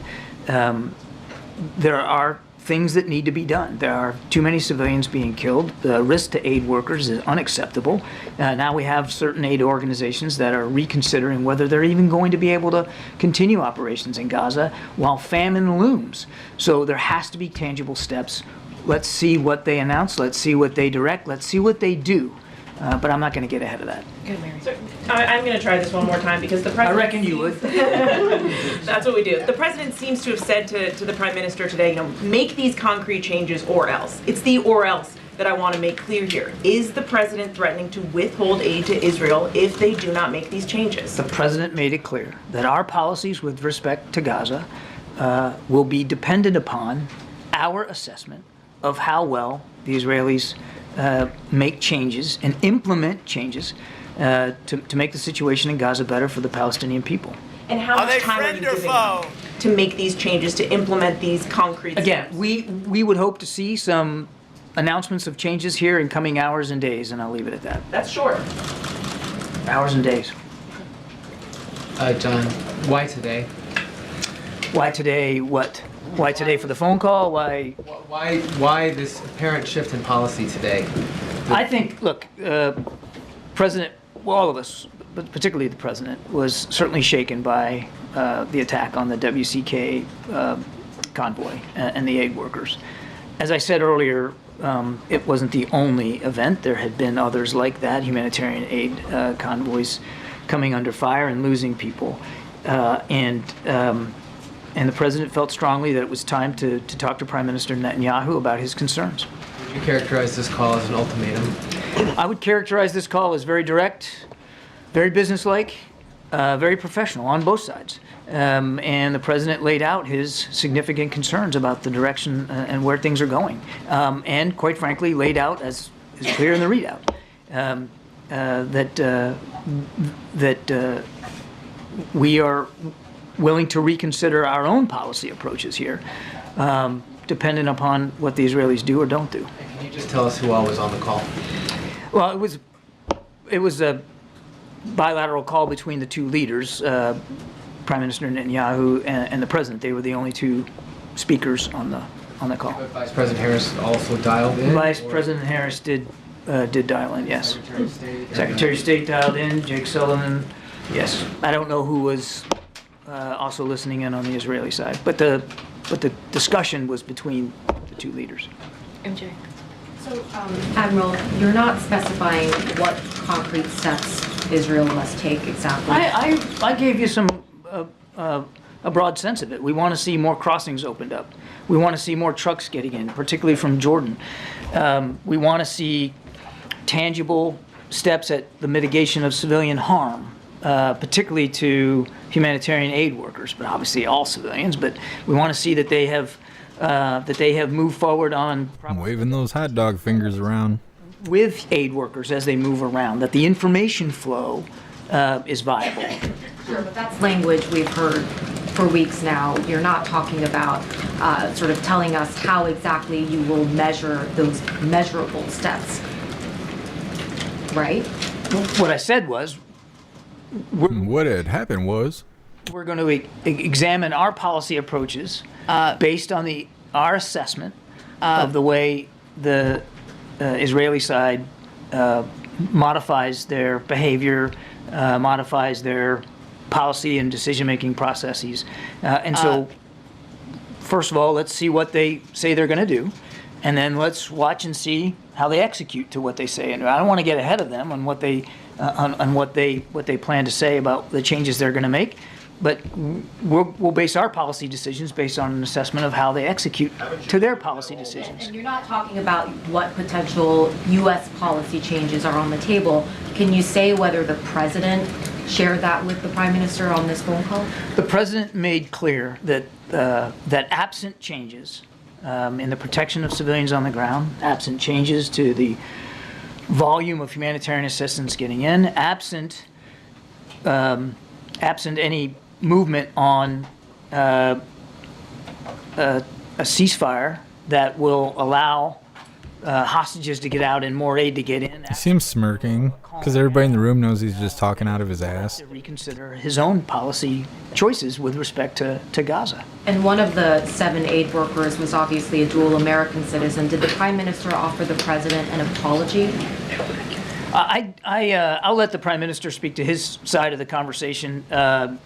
there are things that need to be done. There are too many civilians being killed. The risk to aid workers is unacceptable. Now we have certain aid organizations that are reconsidering whether they're even going to be able to continue operations in Gaza while famine looms. So there has to be tangible steps. Let's see what they announce. Let's see what they direct. Let's see what they do. But I'm not going to get ahead of that. Good, Mary. So, I'm going to try this one more time because the president. I reckon you would. That's what we do. The president seems to have said to the prime minister today, make these concrete changes or else. It's the or else that I want to make clear here. Is the president threatening to withhold aid to Israel if they do not make these changes? The president made it clear that our policies with respect to Gaza will be dependent upon our assessment of how well the Israelis make changes and implement changes to make the situation in Gaza better for the Palestinian people. And how much time are you giving them to make these changes, to implement these concrete steps? Again, we would hope to see some announcements of changes here in coming hours and days, and I'll leave it at that. That's short. Hours and days. John, why today? Why today what? Why today for the phone call? Why this apparent shift in policy today? I think, look, President, well, all of us, but particularly the president, was certainly shaken by the attack on the WCK convoy and the aid workers. As I said earlier, it wasn't the only event. There had been others like that, humanitarian aid convoys coming under fire and losing people. And the president felt strongly that it was time to talk to Prime Minister Netanyahu about his concerns. Would you characterize this call as an ultimatum? I would characterize this call as very direct, very businesslike, very professional on both sides. And the president laid out his significant concerns about the direction and where things are going. And quite frankly, laid out, as is clear in the readout, that we are willing to reconsider our own policy approaches here, dependent upon what the Israelis do or don't do. Can you just tell us who all was on the call? Well, it was a bilateral call between the two leaders, Prime Minister Netanyahu and the president. They were the only two speakers on on the call. But Vice President Harris also dialed in? Vice President Harris did dial in, yes. Secretary of State? Secretary of State dialed in, Jake Sullivan, yes. I don't know who was also listening in on the Israeli side, but the discussion was between the two leaders. MJ. So, Admiral, you're not specifying what concrete steps Israel must take exactly. I gave you some a broad sense of it. We want to see more crossings opened up. We want to see more trucks getting in, particularly from Jordan. We want to see tangible steps at the mitigation of civilian harm, particularly to humanitarian aid workers, but obviously all civilians. But we want to see that they have moved forward on I'm waving those hot dog fingers around with aid workers as they move around, that the information flow is viable. Sure, but that's language we've heard for weeks now. You're not talking about sort of telling us how exactly you will measure those measurable steps, right? What I said was, what had happened was, we're going to examine our policy approaches based on our assessment of the way the Israeli side modifies their behavior, modifies their policy and decision-making processes. And so, first of all, let's see what they say they're going to do, and then let's watch and see how they execute to what they say. And I don't want to get ahead of them on what they plan to say about the changes they're going to make. But we'll base our policy decisions based on an assessment of how they execute to their policy decisions. And you're not talking about what potential U.S. policy changes are on the table. Can you say whether the president shared that with the prime minister on this phone call? The president made clear that absent changes in the protection of civilians on the ground, absent changes to the volume of humanitarian assistance getting in, absent any movement on a ceasefire that will allow hostages to get out and more aid to get in. He seems smirking because everybody in the room knows he's just talking out of his ass. To reconsider his own policy choices with respect to Gaza. And one of the 7 aid workers was obviously a dual American citizen. Did the prime minister offer the president an apology? I'll let the prime minister speak to his side of the conversation. I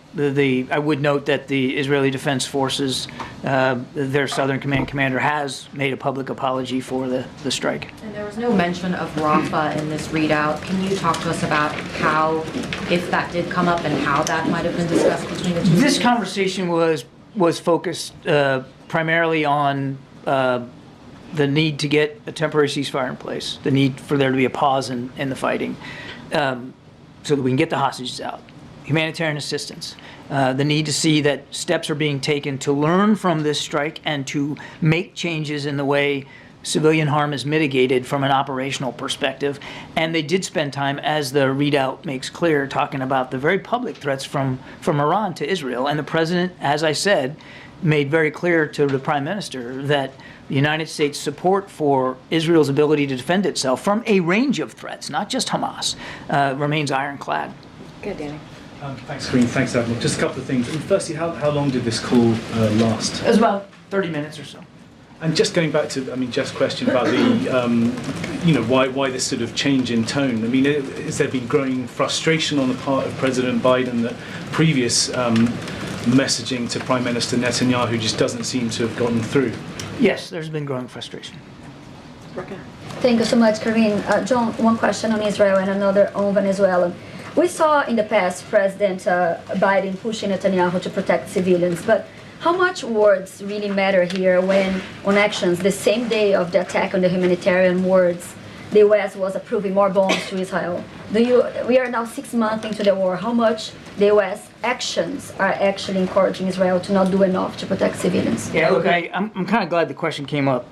would note that the Israeli Defense Forces, their Southern Command commander, has made a public apology for the strike. And there was no mention of Rafah in this readout. Can you talk to us about how, if that did come up, and how that might have been discussed between the two? This conversation was focused primarily on the need to get a temporary ceasefire in place, the need for there to be a pause in the fighting, so that we can get the hostages out, humanitarian assistance, the need to see that steps are being taken to learn from this strike and to make changes in the way civilian harm is mitigated from an operational perspective. And they did spend time, as the readout makes clear, talking about the very public threats from Iran to Israel. And the president, as I said, made very clear to the prime minister that the United States' support for Israel's ability to defend itself from a range of threats, not just Hamas, remains ironclad. Good, Danny. Thanks, Kareem. Thanks, Admiral. Just a couple of things. Firstly, how long did this call last? It was about 30 minutes or so. And just going back to, Jeff's question about the, why this sort of change in tone? I mean, has there been growing frustration on the part of President Biden that previous messaging to Prime Minister Netanyahu just doesn't seem to have gotten through? Yes, there's been growing frustration. Thank you so much, Kareem. John, one question on Israel and another on Venezuela. We saw in the past President Biden pushing Netanyahu to protect civilians, but how much words really matter here when on actions the same day of the attack on the humanitarian wards, the U.S. was approving more bombs to Israel? We are now 6 months into the war. How much the U.S. actions are actually encouraging Israel to not do enough to protect civilians? Yeah, look, I'm kind of glad the question came up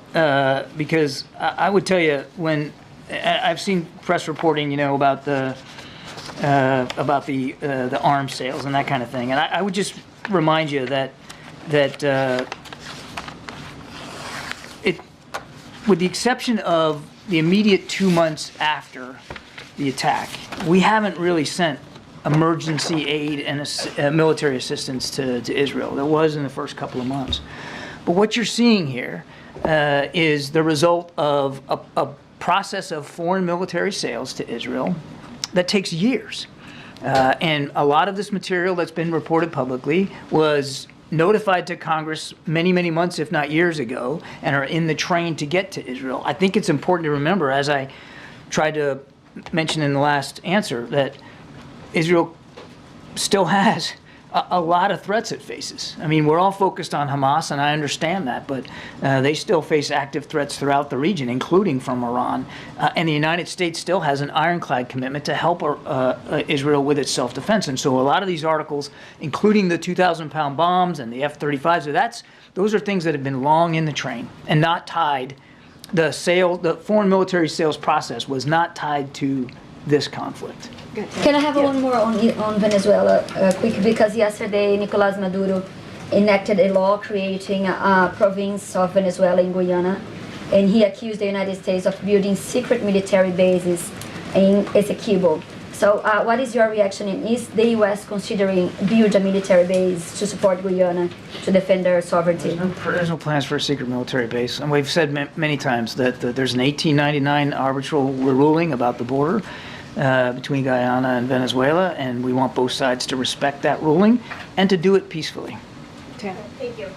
because I would tell you, when I've seen press reporting, about the arms sales and that kind of thing, and I would just remind you that with the exception of the immediate 2 months after the attack, we haven't really sent emergency aid and military assistance to Israel. There was in the first couple of months. But what you're seeing here is the result of a process of foreign military sales to Israel that takes years. And a lot of this material that's been reported publicly was notified to Congress many, many months, if not years ago, and are in the train to get to Israel. I think it's important to remember, as I tried to mention in the last answer, that Israel still has a lot of threats it faces. I mean, we're all focused on Hamas, and I understand that, but they still face active threats throughout the region, including from Iran. And the United States still has an ironclad commitment to help Israel with its self-defense. And so a lot of these articles, including the 2,000-pound bombs and the F-35s, those are things that have been long in the train and not tied. The foreign military sales process was not tied to this conflict. Can I have one more on Venezuela quick? Because yesterday Nicolás Maduro enacted a law creating a province of Venezuela in Guyana, and he accused the United States of building secret military bases in Essequibo. So what is your reaction? And is the U.S. considering build a military base to support Guyana to defend their sovereignty? There's no plans for a secret military base. And we've said many times that there's an 1899 arbitral ruling about the border between Guyana and Venezuela, and we want both sides to respect that ruling and to do it peacefully. Thank you.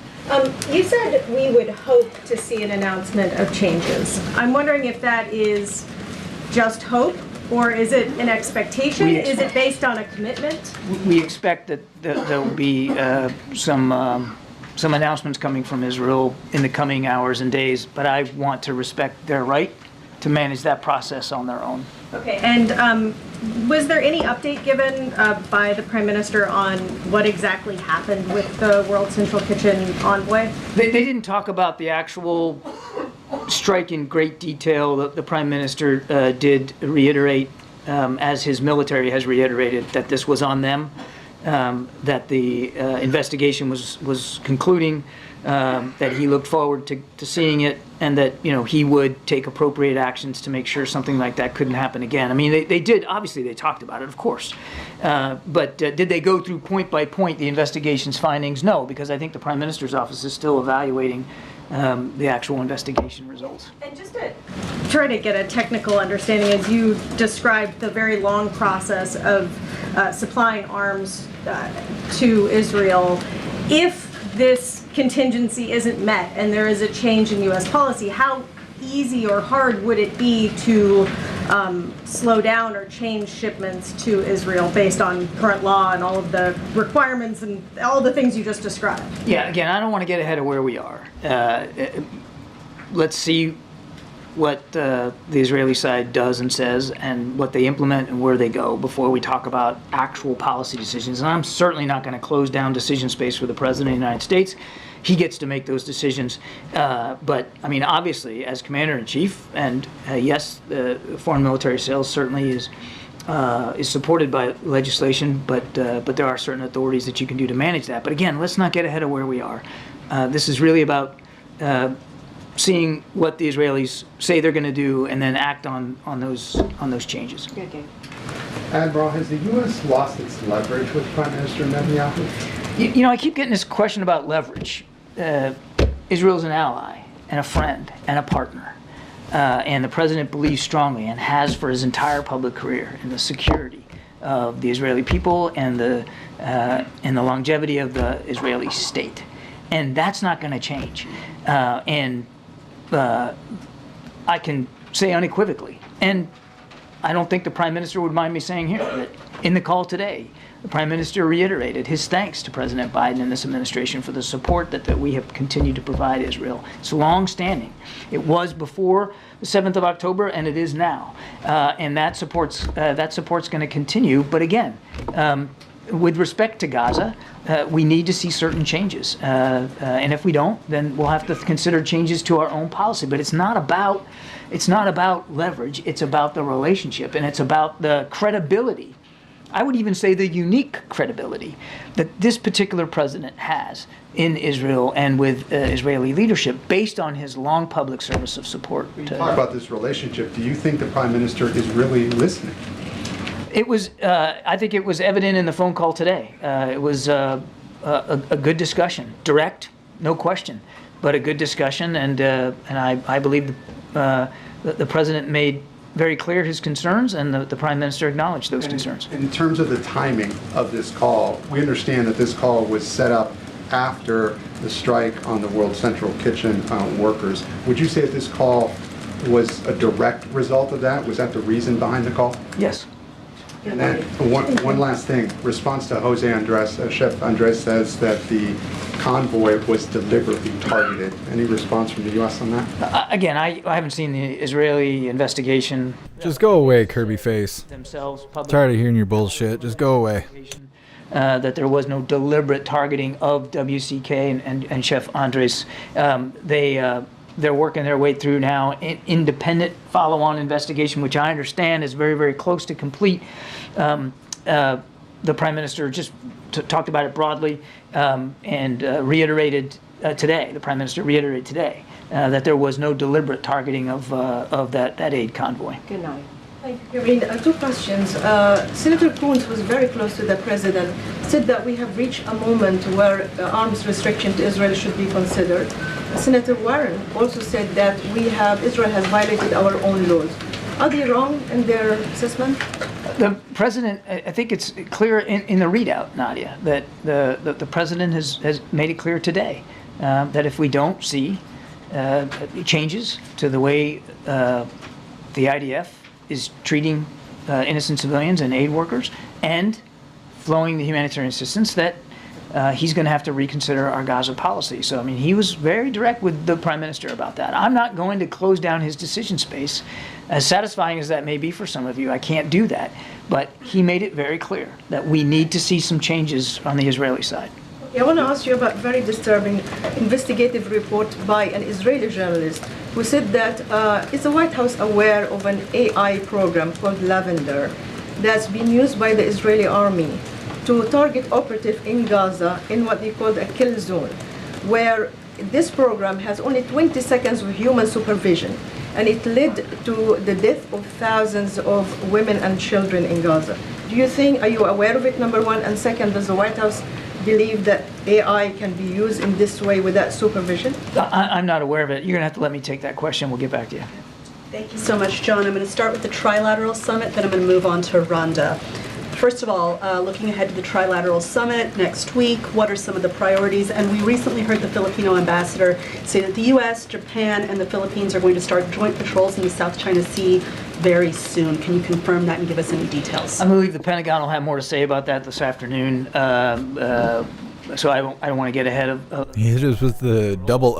You said we would hope to see an announcement of changes. I'm wondering if that is just hope, or is it an expectation? Is it based on a commitment? We expect that there will be some announcements coming from Israel in the coming hours and days, but I want to respect their right to manage that process on their own. Okay, and was there any update given by the Prime Minister on what exactly happened with the World Central Kitchen envoy? They didn't talk about the actual strike in great detail. The Prime Minister did reiterate, as his military has reiterated, that this was on them, that the investigation was concluding, that he looked forward to seeing it, and that he would take appropriate actions to make sure something like that couldn't happen again. I mean, they did, obviously they talked about it, of course, but did they go through point by point the investigation's findings? No, because I think the Prime Minister's office is still evaluating the actual investigation results. And just to try to get a technical understanding, as you described the very long process of supplying arms to Israel, if this contingency isn't met and there is a change in U.S. policy, how easy or hard would it be to slow down or change shipments to Israel based on current law and all of the requirements and all the things you just described? Yeah, again, I don't want to get ahead of where we are. Let's see what the Israeli side does and says and what they implement and where they go before we talk about actual policy decisions. And I'm certainly not going to close down decision space for the President of the United States. He gets to make those decisions. But, I mean, obviously, as Commander-in-Chief, and yes, foreign military sales certainly is supported by legislation, but there are certain authorities that you can do to manage that. But again, let's not get ahead of where we are. This is really about seeing what the Israelis say they're going to do and then act on those changes. Okay. Admiral, has the U.S. lost its leverage with Prime Minister Netanyahu? You know, I keep getting this question about leverage. Israel's an ally and a friend and a partner. And the president believes strongly and has for his entire public career in the security of the Israeli people and the longevity of the Israeli state. And that's not going to change. I can say unequivocally, and I don't think the Prime Minister would mind me saying here, that in the call today, the Prime Minister reiterated his thanks to President Biden and this administration for the support that we have continued to provide Israel. It's long-standing. It was before the 7th of October, and it is now. And that support's going to continue. But again, with respect to Gaza, we need to see certain changes. And if we don't, then we'll have to consider changes to our own policy. But it's not about leverage. It's about the relationship, and it's about the credibility. I would even say the unique credibility that this particular president has in Israel and with Israeli leadership based on his long public service of support. When you talk about this relationship, do you think the Prime Minister is really listening? It was, I think it was evident in the phone call today. It was a good discussion, direct, no question. a good discussion, and I believe the president made very clear his concerns, and the prime minister acknowledged those concerns. In terms of the timing of this call, we understand that this call was set up after the strike on the World Central Kitchen workers. Would you say that this call was a direct result of that? Was that the reason behind the call? Yes. And then one last thing. Response to Jose Andres, Chef Andres says that the convoy was deliberately targeted. Any response from the U.S. on that? Again, I haven't seen the Israeli investigation. Just go away, Kirby face. Themselves. Tired of hearing your bullshit. Just go away. That there was no deliberate targeting of WCK and Chef Andres. They're working their way through now an independent follow-on investigation, which I understand is very, very close to complete. The Prime Minister just talked about it broadly and reiterated today, the Prime Minister reiterated today, that there was no deliberate targeting of that aid convoy. Good night. Thank you. Two questions. Senator Coons, who's very close to the president, said that we have reached a moment where arms restriction to Israel should be considered. Senator Warren also said that Israel has violated our own laws. Are they wrong in their assessment? The president, I think it's clear in the readout, Nadia, that the president has made it clear today that if we don't see changes to the way the IDF is treating innocent civilians and aid workers and flowing the humanitarian assistance, that he's going to have to reconsider our Gaza policy. So, I mean, he was very direct with the Prime Minister about that. I'm not going to close down his decision space. As satisfying as that may be for some of you, I can't do that. But he made it very clear that we need to see some changes on the Israeli side. I want to ask you about a very disturbing investigative report by an Israeli journalist who said that is the White House aware of an AI program called Lavender that's been used by the Israeli army to target operatives in Gaza in what they call a kill zone, where this program has only 20 seconds of human supervision, and it led to the death of thousands of women and children in Gaza. Are you aware of it, number one? And second, does the White House believe that AI can be used in this way without supervision? I'm not aware of it. You're going to have to let me take that question. We'll get back to you. Thank you so much, John. I'm going to start with the Trilateral Summit, then I'm going to move on to Rwanda. First of all, looking ahead to the Trilateral Summit next week, what are some of the priorities? And we recently heard the Filipino ambassador say that the U.S., Japan, and the Philippines are going to start joint patrols in the South China Sea very soon. Can you confirm that and give us any details? I believe the Pentagon will have more to say about that this afternoon. So I don't want to get ahead of. He hit us with the double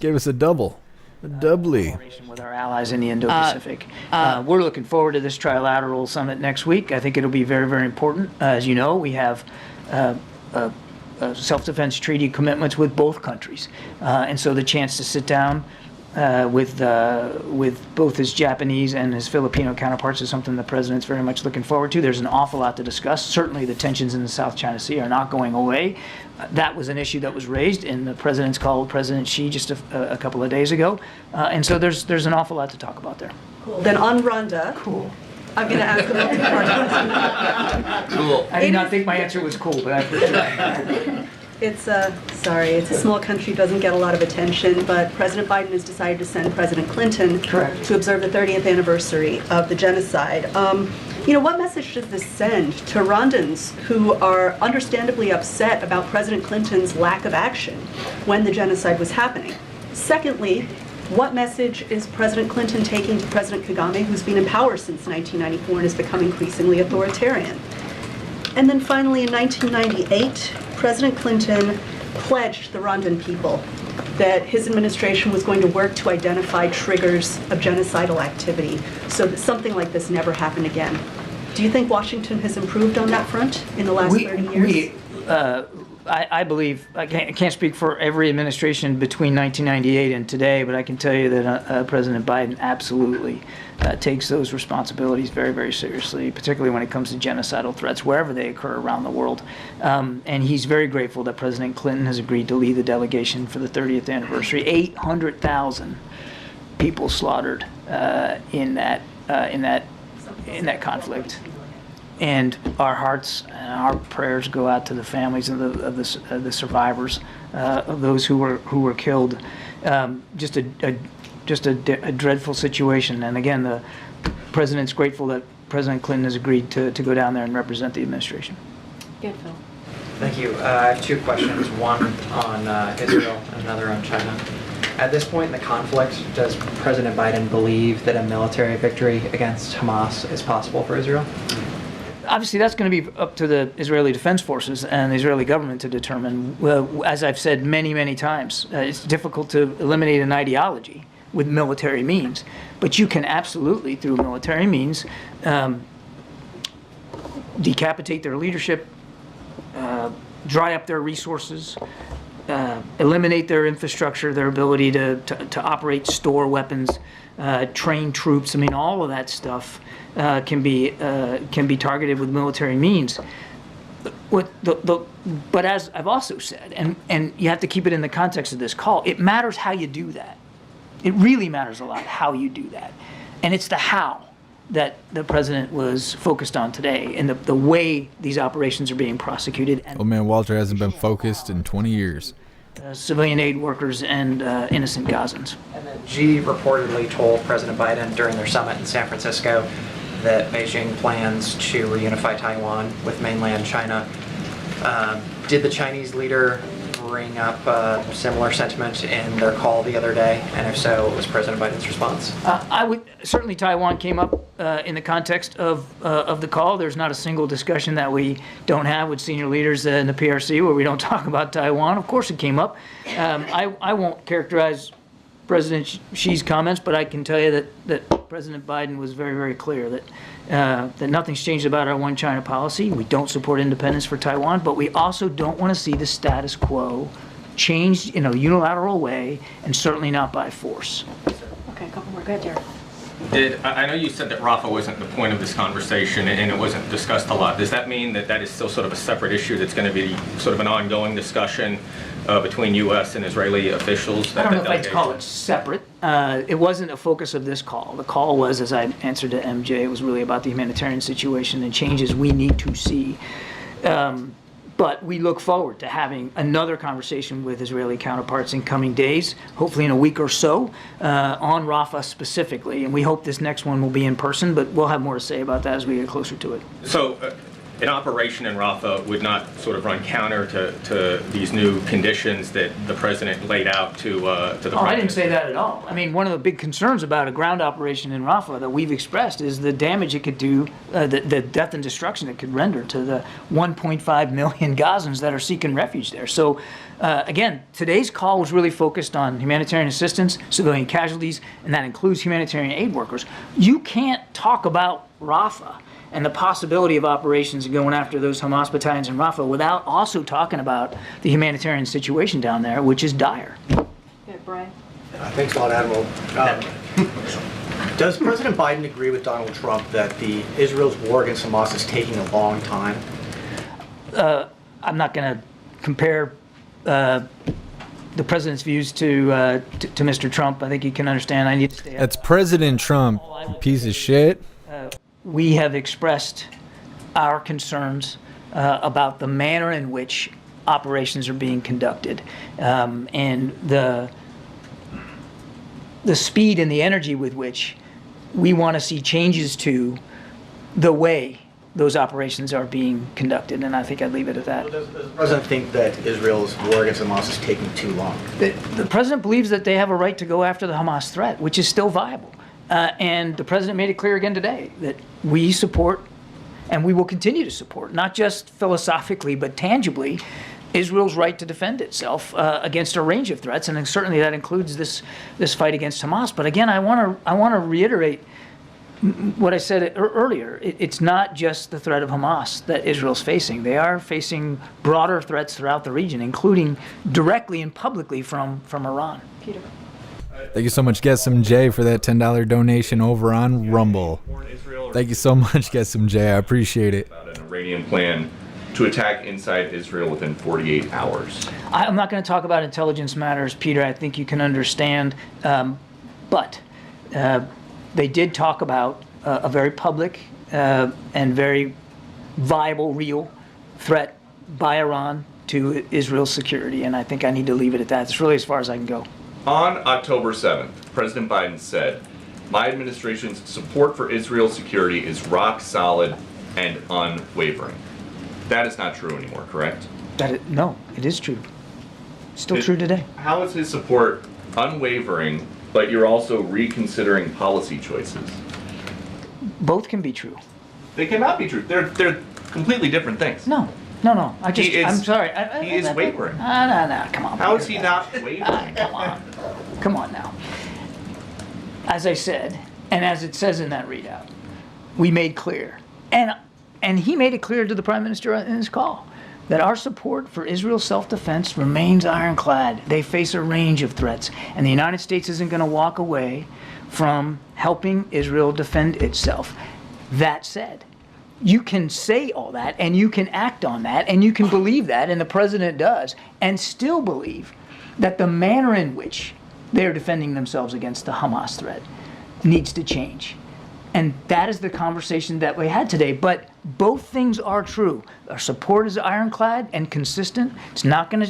Gave us a double. Doubly. With our allies in the Indo-Pacific. We're looking forward to this trilateral summit next week. I think it'll be very, very important. As you know, we have self-defense treaty commitments with both countries. And so the chance to sit down with both his Japanese and his Filipino counterparts is something the president's very much looking forward to. There's an awful lot to discuss. Certainly the tensions in the South China Sea are not going away. That was an issue that was raised in the president's call with President Xi just a couple of days ago. And so there's an awful lot to talk about there. Cool. Then on Rwanda. Cool. I'm going to ask a multi-part question. Cool. I did not think my answer was cool, but I appreciate it. It's a small country, doesn't get a lot of attention, but President Biden has decided to send President Clinton to observe the 30th anniversary of the genocide. What message does this send to Rwandans who are understandably upset about President Clinton's lack of action when the genocide was happening? Secondly, what message is President Clinton taking to President Kagame, who's been in power since 1994 and has become increasingly authoritarian? And then finally, in 1998, President Clinton pledged the Rwandan people that his administration was going to work to identify triggers of genocidal activity so that something like this never happened again. Do you think Washington has improved on that front in the last 30 years? I believe, I can't speak for every administration between 1998 and today, but I can tell you that President Biden absolutely takes those responsibilities very, very seriously, particularly when it comes to genocidal threats, wherever they occur around the world. And he's very grateful that President Clinton has agreed to lead the delegation for the 30th anniversary. 800,000 people slaughtered in that conflict. And our hearts and our prayers go out to the families of the survivors, of those who were killed. Just a dreadful situation. And again, the president's grateful that President Clinton has agreed to go down there and represent the administration. Good, Phil. Thank you. I have two questions, one on Israel and another on China. At this point in the conflict, does President Biden believe that a military victory against Hamas is possible for Israel? Obviously, that's going to be up to the Israeli Defense Forces and the Israeli government to determine. As I've said many, many times, it's difficult to eliminate an ideology with military means, but you can absolutely, through military means, decapitate their leadership, dry up their resources, eliminate their infrastructure, their ability to operate, store weapons, train troops. I mean, all of that stuff can be targeted with military means. But as I've also said, and you have to keep it in the context of this call, it matters how you do that. It really matters a lot how you do that. And it's the how that the president was focused on today, and the way these operations are being prosecuted. And Oh man, Walter hasn't been focused in 20 years. Civilian aid workers and innocent Gazans. And then Xi reportedly told President Biden during their summit in San Francisco that Beijing plans to reunify Taiwan with mainland China. Did the Chinese leader bring up similar sentiment in their call the other day? And if so, what was President Biden's response? Certainly Taiwan came up in the context of the call. There's not a single discussion that we don't have with senior leaders in the PRC where we don't talk about Taiwan. Of course it came up. I won't characterize President Xi's comments, but I can tell you that President Biden was very, very clear that nothing's changed about our one China policy. We don't support independence for Taiwan, but we also don't want to see the status quo changed in a unilateral way, and certainly not by force. Okay, a couple more. Go ahead, Jared. I know you said that Rafah wasn't the point of this conversation and it wasn't discussed a lot. Does that mean that is still sort of a separate issue that's going to be sort of an ongoing discussion between U.S. and Israeli officials? I don't know if I'd call it separate. It wasn't a focus of this call. The call was, as I answered to MJ, it was really about the humanitarian situation and changes we need to see. But we look forward to having another conversation with Israeli counterparts in coming days, hopefully in a week or so, on Rafah specifically. And we hope this next one will be in person, but we'll have more to say about that as we get closer to it. So an operation in Rafah would not sort of run counter to these new conditions that the president laid out to the president? I didn't say that at all. I mean, one of the big concerns about a ground operation in Rafah that we've expressed is the damage it could do, the death and destruction it could render to the 1.5 million Gazans that are seeking refuge there. So, again, today's call was really focused on humanitarian assistance, civilian casualties, and that includes humanitarian aid workers. You can't talk about Rafah and the possibility of operations going after those Hamas battalions in Rafah without also talking about the humanitarian situation down there, which is dire. Yeah, Brian. Thanks a lot, Admiral. Does President Biden agree with Donald Trump that the Israel's war against Hamas is taking a long time? I'm not going to compare the president's views to Mr. Trump. I think you can understand. I need to stay. That's President Trump, piece of shit. We have expressed our concerns about the manner in which operations are being conducted, and the speed and the energy with which we want to see changes to the way those operations are being conducted. And I think I'd leave it at that. Does the president think that Israel's war against Hamas is taking too long? The president believes that they have a right to go after the Hamas threat, which is still viable. And the president made it clear again today that we support, and we will continue to support, not just philosophically, but tangibly, Israel's right to defend itself against a range of threats, and certainly that includes this fight against Hamas. But again, I want to reiterate what I said earlier. It's not just the threat of Hamas that Israel's facing. They are facing broader threats throughout the region, including directly and publicly from Iran. Peter. Thank you so much, Get Some J, for that $10 donation over on Rumble. Thank you so much, Get Some J. I appreciate it. About an Iranian plan to attack inside Israel within 48 hours. I'm not going to talk about intelligence matters, Peter. I think you can understand. But they did talk about a very public and very viable, real threat by Iran to Israel's security, and I think I need to leave it at that. It's really as far as I can go. On October 7th, President Biden said, "My administration's support for Israel's security is rock solid and unwavering." That is not true anymore, correct? No, it is true. Still true today. How is his support unwavering, but you're also reconsidering policy choices? Both can be true. They cannot be true. They're completely different things. No. I'm sorry. He is wavering. No, come on. How is he not wavering? Come on now. As I said, and as it says in that readout, we made clear, and he made it clear to the Prime Minister in his call, that our support for Israel's self-defense remains ironclad. They face a range of threats, and the United States isn't going to walk away from helping Israel defend itself. That said, you can say all that, and you can act on that, and you can believe that, and the president does, and still believe that the manner in which they're defending themselves against the Hamas threat needs to change. And that is the conversation that we had today. But both things are true. Our support is ironclad and consistent. It's not gonna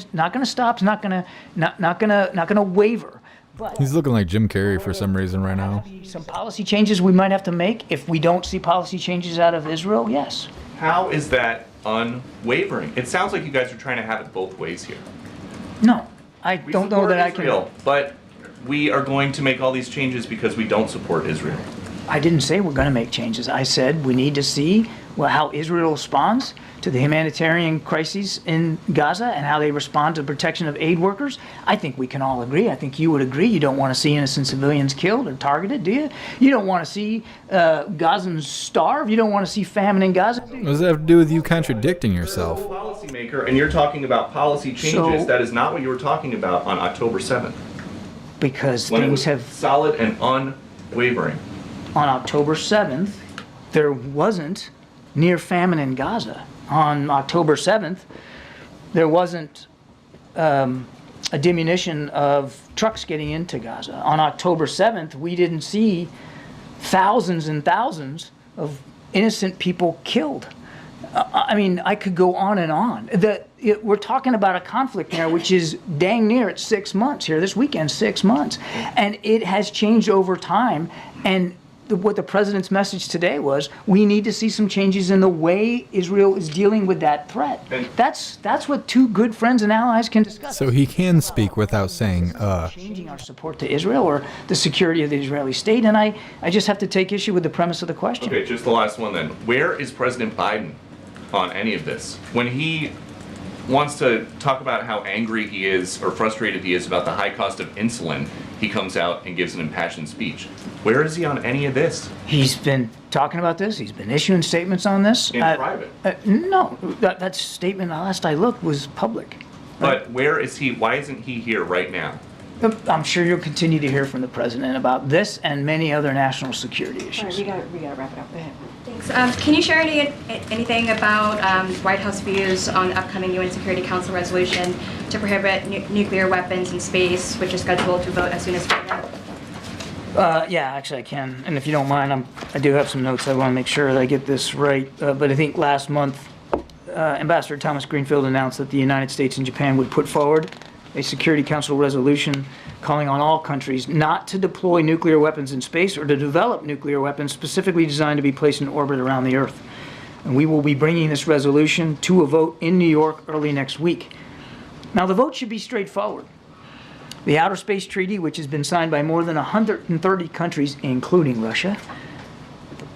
stop. It's not gonna waver. But he's looking like Jim Carrey for some reason right now. Some policy changes we might have to make if we don't see policy changes out of Israel. Yes. How is that unwavering? It sounds like you guys are trying to have it both ways here. No, I don't know that I can. But we are going to make all these changes because we don't support Israel. I didn't say we're going to make changes. I said we need to see how Israel responds to the humanitarian crises in Gaza and how they respond to the protection of aid workers. I think we can all agree. I think you would agree. You don't want to see innocent civilians killed or targeted, do you? You don't want to see Gazans starve. You don't want to see famine in Gaza. What does that have to do with you contradicting yourself? You're a policymaker, and you're talking about policy changes. That is not what you were talking about on October 7th. Because when things have solid and unwavering. On October 7th, there wasn't near famine in Gaza. On October 7th, there wasn't a diminution of trucks getting into Gaza. On October 7th, we didn't see thousands and thousands of innocent people killed. I mean, I could go on and on. We're talking about a conflict now which is dang near at 6 months here. This weekend, 6 months. And it has changed over time. And what the president's message today was, we need to see some changes in the way Israel is dealing with that threat. That's what two good friends and allies can discuss. So he can speak without saying, changing our support to Israel or the security of the Israeli state. And I just have to take issue with the premise of the question. Okay, just the last one then. Where is President Biden on any of this? When he wants to talk about how angry he is or frustrated he is about the high cost of insulin, he comes out and gives an impassioned speech. Where is he on any of this? He's been talking about this. He's been issuing statements on this. In private? No, that statement, last I looked, was public. But where is he? Why isn't he here right now? I'm sure you'll continue to hear from the president about this and many other national security issues. All right, we gotta wrap it up. Go ahead. Thanks. Can you share anything about White House views on the upcoming UN Security Council resolution to prohibit nuclear weapons in space, which is scheduled to vote as soon as Friday? Yeah, actually I can. And if you don't mind, I do have some notes. I want to make sure that I get this right. But I think last month, Ambassador Thomas Greenfield announced that the United States and Japan would put forward a Security Council resolution calling on all countries not to deploy nuclear weapons in space or to develop nuclear weapons specifically designed to be placed in orbit around the Earth. And we will be bringing this resolution to a vote in New York early next week. Now, the vote should be straightforward. The Outer Space Treaty, which has been signed by more than 130 countries, including Russia,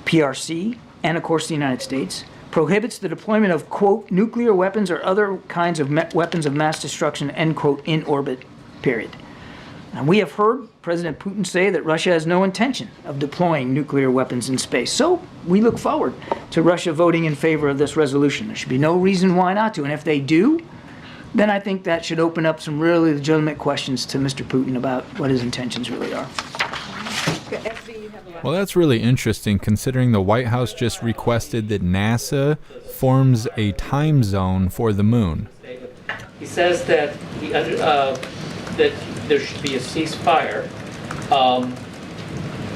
PRC, and of course the United States, prohibits the deployment of, quote, nuclear weapons or other kinds of weapons of mass destruction, end quote, in orbit, period. And we have heard President Putin say that Russia has no intention of deploying nuclear weapons in space. So we look forward to Russia voting in favor of this resolution. There should be no reason why not to. And if they do, then I think that should open up some really legitimate questions to Mr. Putin about what his intentions really are. Well, that's really interesting considering the White House just requested that NASA forms a time zone for the moon. He says that that there should be a ceasefire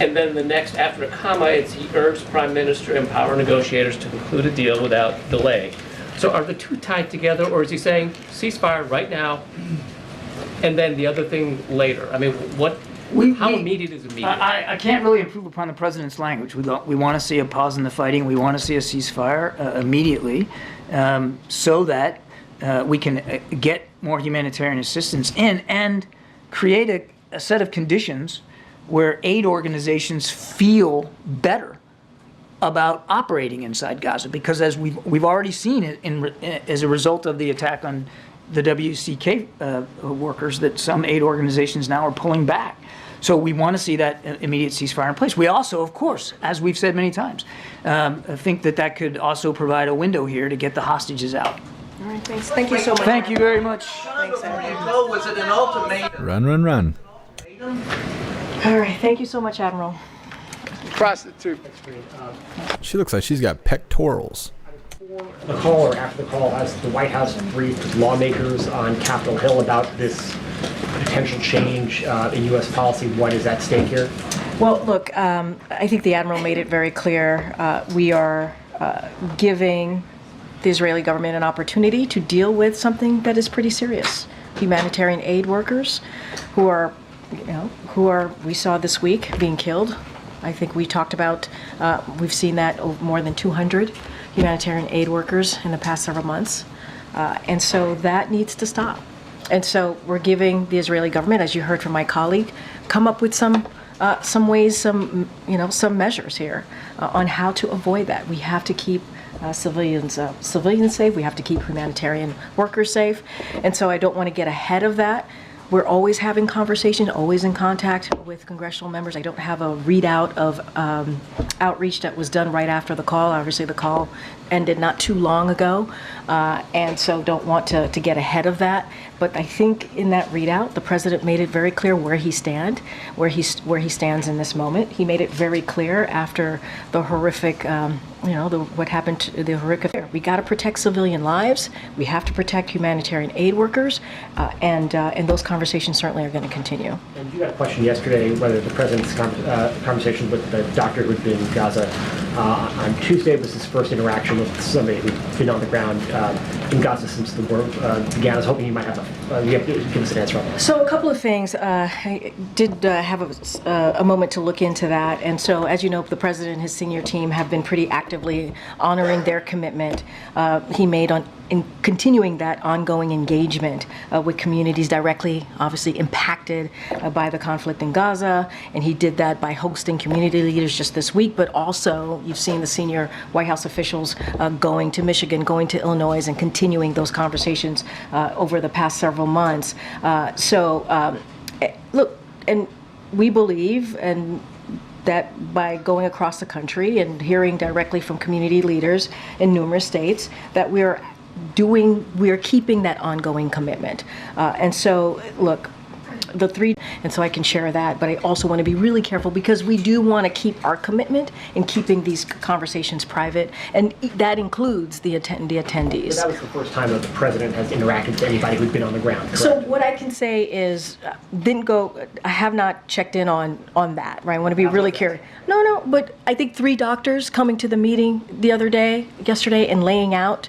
And then the next, after a comma, it's he urged Prime Minister and power negotiators to conclude a deal without delay. So are the two tied together, or is he saying ceasefire right now, and then the other thing later? I mean, how immediate is immediate? I can't really improve upon the president's language. We want to see a pause in the fighting. We want to see a ceasefire immediately, so that we can get more humanitarian assistance in and create a set of conditions where aid organizations feel better about operating inside Gaza, because as we've already seen it as a result of the attack on the WCK workers, that some aid organizations now are pulling back. So we want to see that immediate ceasefire in place. We also, of course, as we've said many times, think that could also provide a window here to get the hostages out. All right, thanks. Thank you so much. Thank you very much. Thanks, Admiral. Was it an ultimatum? Run. All right, thank you so much, Admiral. Prostitute. She looks like she's got pectorals. The call, or after the call, has the White House briefed lawmakers on Capitol Hill about this potential change in U.S. policy? What is at stake here? Well, look, I think the Admiral made it very clear. We are giving the Israeli government an opportunity to deal with something that is pretty serious. Humanitarian aid workers who are, we saw this week being killed. I think we talked about, we've seen that more than 200 humanitarian aid workers in the past several months. And so that needs to stop. And so we're giving the Israeli government, as you heard from my colleague, come up with some ways, some measures here on how to avoid that. We have to keep civilians safe. We have to keep humanitarian workers safe. And so I don't want to get ahead of that. We're always having conversation, always in contact with congressional members. I don't have a readout of outreach that was done right after the call. Obviously, the call ended not too long ago, and so don't want to get ahead of that. But I think in that readout, the president made it very clear where he stands in this moment. He made it very clear after the horrific, what happened to the horrific affair. We got to protect civilian lives. We have to protect humanitarian aid workers, and those conversations certainly are going to continue. And you got a question yesterday whether the president's conversation with the doctor who'd been in Gaza on Tuesday was his first interaction with somebody who'd been on the ground in Gaza since the war began. I was hoping you might have give us an answer on that. So a couple of things. I did have a moment to look into that. And so, as you know, the president and his senior team have been pretty actively honoring their commitment he made in continuing that ongoing engagement with communities directly, obviously impacted by the conflict in Gaza. And he did that by hosting community leaders just this week, but also you've seen the senior White House officials going to Michigan, going to Illinois, and continuing those conversations over the past several months. Look, and we believe that by going across the country and hearing directly from community leaders in numerous states, that we're keeping that ongoing commitment. And so, look, and so I can share that, but I also want to be really careful because we do want to keep our commitment in keeping these conversations private, and that includes the attendees. But that was the first time that the president has interacted with anybody who'd been on the ground, correct? So what I can say is, I have not checked in on that, right? I want to be really curious. No, but I think 3 doctors coming to the meeting yesterday, and laying out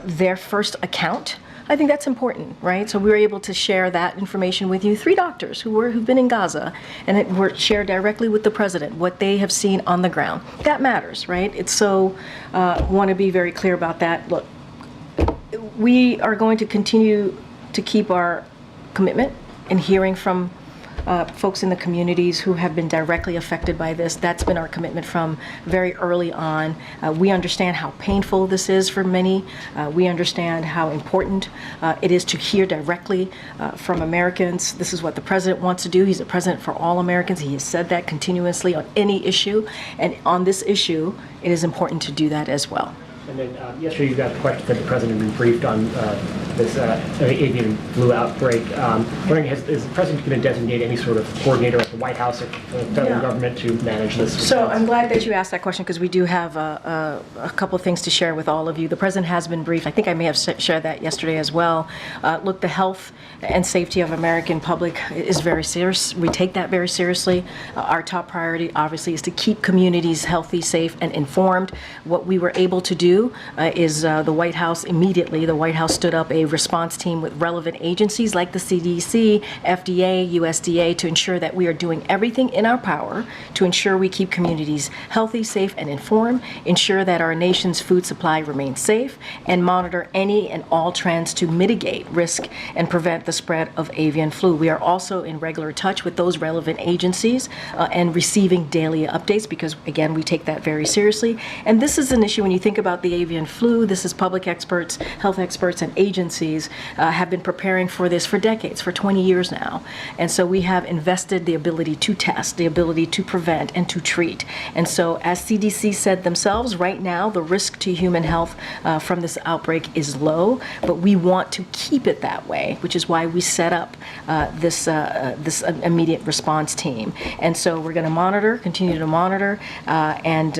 their first account. I think that's important, right? So we were able to share that information with you. 3 doctors who've been in Gaza and were shared directly with the president what they have seen on the ground. That matters, right? It's so want to be very clear about that. Look, we are going to continue to keep our commitment in hearing from folks in the communities who have been directly affected by this. That's been our commitment from very early on. We understand how painful this is for many. We understand how important it is to hear directly from Americans. This is what the president wants to do. He's a president for all Americans. He has said that continuously on any issue. And on this issue, it is important to do that as well. And then yesterday you got the question that the president had been briefed on this avian flu outbreak. Wondering, is the president going to designate any sort of coordinator at the White House or the federal government to manage this? So I'm glad that you asked that question, because we do have a couple of things to share with all of you. The president has been briefed. I think I may have shared that yesterday as well. Look, the health and safety of American public is very serious. We take that very seriously. Our top priority, obviously, is to keep communities healthy, safe, and informed. What we were able to do is the White House immediately, the White House stood up a response team with relevant agencies like the CDC, FDA, USDA, to ensure that we are doing everything in our power to ensure we keep communities healthy, safe, and informed, ensure that our nation's food supply remains safe, and monitor any and all trends to mitigate risk and prevent the spread of avian flu. We are also in regular touch with those relevant agencies and receiving daily updates because, again, we take that very seriously. And this is an issue when you think about the avian flu. This is public experts, health experts, and agencies have been preparing for this for decades, for 20 years now. And so we have invested the ability to test, the ability to prevent, and to treat. And so as CDC said themselves, right now the risk to human health from this outbreak is low, but we want to keep it that way, which is why we set up this immediate response team. And so we're going to monitor, continue to monitor, and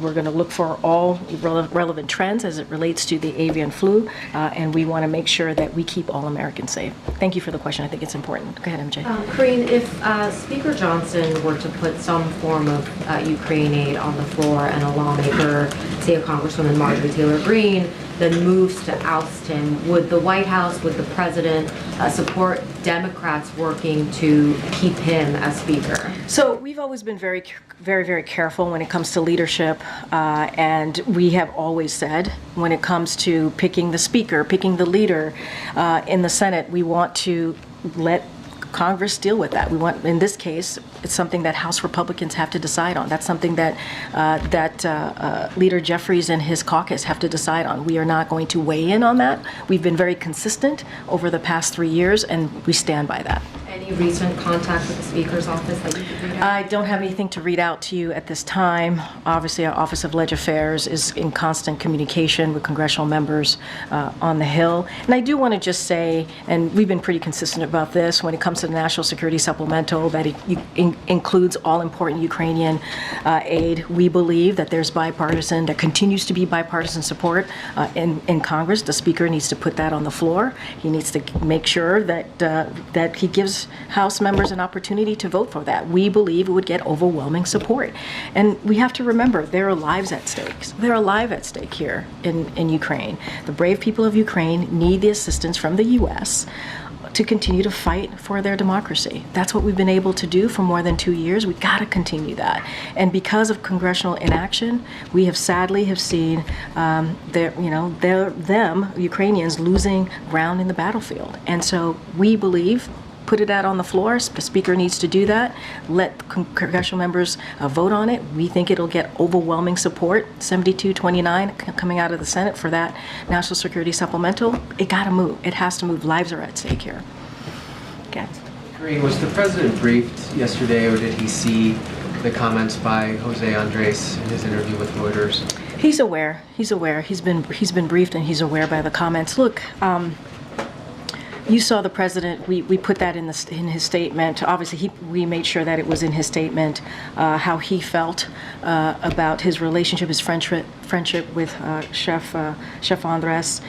we're going to look for all relevant trends as it relates to the avian flu, and we want to make sure that we keep all Americans safe. Thank you for the question. I think it's important. Go ahead, MJ. Karine, if Speaker Johnson were to put some form of Ukraine aid on the floor and a lawmaker, say a Congresswoman Marjorie Taylor Greene, then moves to oust him, would the White House, would the president support Democrats working to keep him as Speaker? So we've always been very, very careful when it comes to leadership, and we have always said when it comes to picking the Speaker, picking the leader in the Senate, we want to let Congress deal with that. We want, in this case, it's something that House Republicans have to decide on. That's something that Leader Jeffries and his caucus have to decide on. We are not going to weigh in on that. We've been very consistent over the past 3 years, and we stand by that. Any recent contact with the Speaker's office that you could read out? I don't have anything to read out to you at this time. Obviously, our Office of Leg Affairs is in constant communication with congressional members on the Hill. And I do want to just say, and we've been pretty consistent about this, when it comes to the National Security Supplemental, that it includes all important Ukrainian aid. We believe that there continues to be bipartisan support in Congress. The Speaker needs to put that on the floor. He needs to make sure that he gives House members an opportunity to vote for that. We believe it would get overwhelming support. And we have to remember, there are lives at stake. There are lives at stake here in Ukraine. The brave people of Ukraine need the assistance from the U.S. to continue to fight for their democracy. That's what we've been able to do for more than 2 years. We got to continue that. And because of congressional inaction, we have sadly seen Ukrainians losing ground in the battlefield. And so we believe, put it out on the floor. The Speaker needs to do that. Let congressional members vote on it. We think it'll get overwhelming support, 72-29 coming out of the Senate for that National Security Supplemental. It got to move. It has to move. Lives are at stake here. Okay. Karine, was the president briefed yesterday, or did he see the comments by Jose Andres in his interview with Reuters? He's aware. He's aware. He's been briefed, and he's aware by the comments. Look. You saw the president. We put that in his statement. Obviously, we made sure that it was in his statement how he felt about his relationship, his friendship with Chef Andres.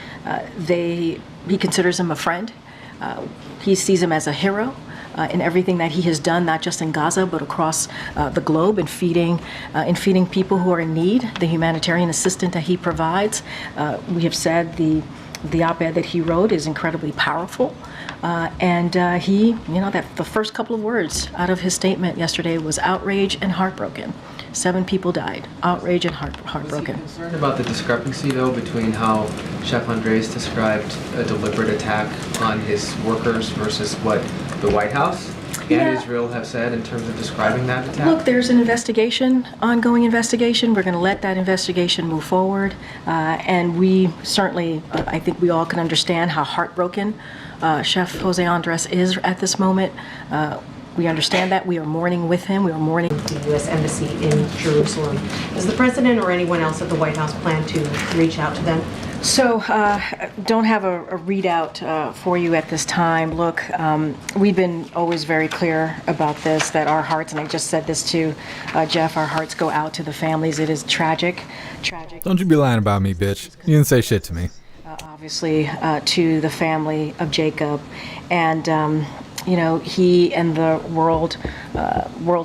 He considers him a friend. He sees him as a hero in everything that he has done, not just in Gaza, but across the globe, in feeding people who are in need, the humanitarian assistance that he provides. We have said the op-ed that he wrote is incredibly powerful, and the first couple of words out of his statement yesterday was outrage and heartbroken. 7 people died. Outrage and heartbroken. Was he concerned about the discrepancy, though, between how Chef Andres described a deliberate attack on his workers versus what the White House and Israel have said in terms of describing that attack? Look, there's an ongoing investigation. We're going to let that investigation move forward. And we certainly, I think we all can understand how heartbroken Chef Jose Andres is at this moment. We understand that. We are mourning with him. We are mourning with the U.S. Embassy in Jerusalem. Does the president or anyone else at the White House plan to reach out to them? So, don't have a readout for you at this time. Look, we've been always very clear about this, that our hearts, and I just said this to Jeff, our hearts go out to the families. It is tragic. Don't you be lying about me, bitch. You didn't say shit to me. Obviously, to the family of Jacob. And, you know, he and the World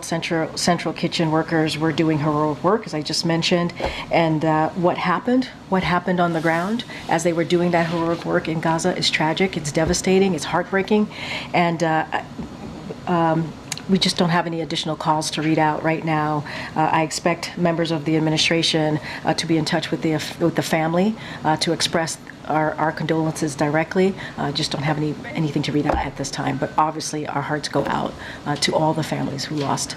Central Kitchen workers were doing heroic work, as I just mentioned. And what happened on the ground as they were doing that heroic work in Gaza is tragic. It's devastating. It's heartbreaking. And we just don't have any additional calls to read out right now. I expect members of the administration to be in touch with the family to express our condolences directly. Just don't have anything to read out at this time. But obviously, our hearts go out to all the families who lost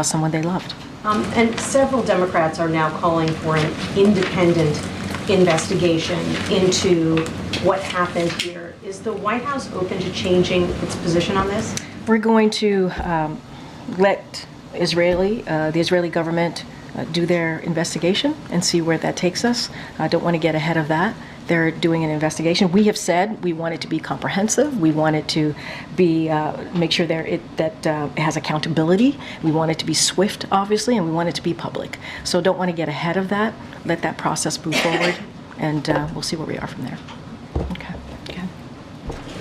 someone they loved. And several Democrats are now calling for an independent investigation into what happened here. Is the White House open to changing its position on this? We're going to let the Israeli government do their investigation and see where that takes us. I don't want to get ahead of that. They're doing an investigation. We have said we want it to be comprehensive. We want it to be make sure it has accountability. We want it to be swift, obviously, and we want it to be public. So don't want to get ahead of that. Let that process move forward, and we'll see where we are from there. Okay.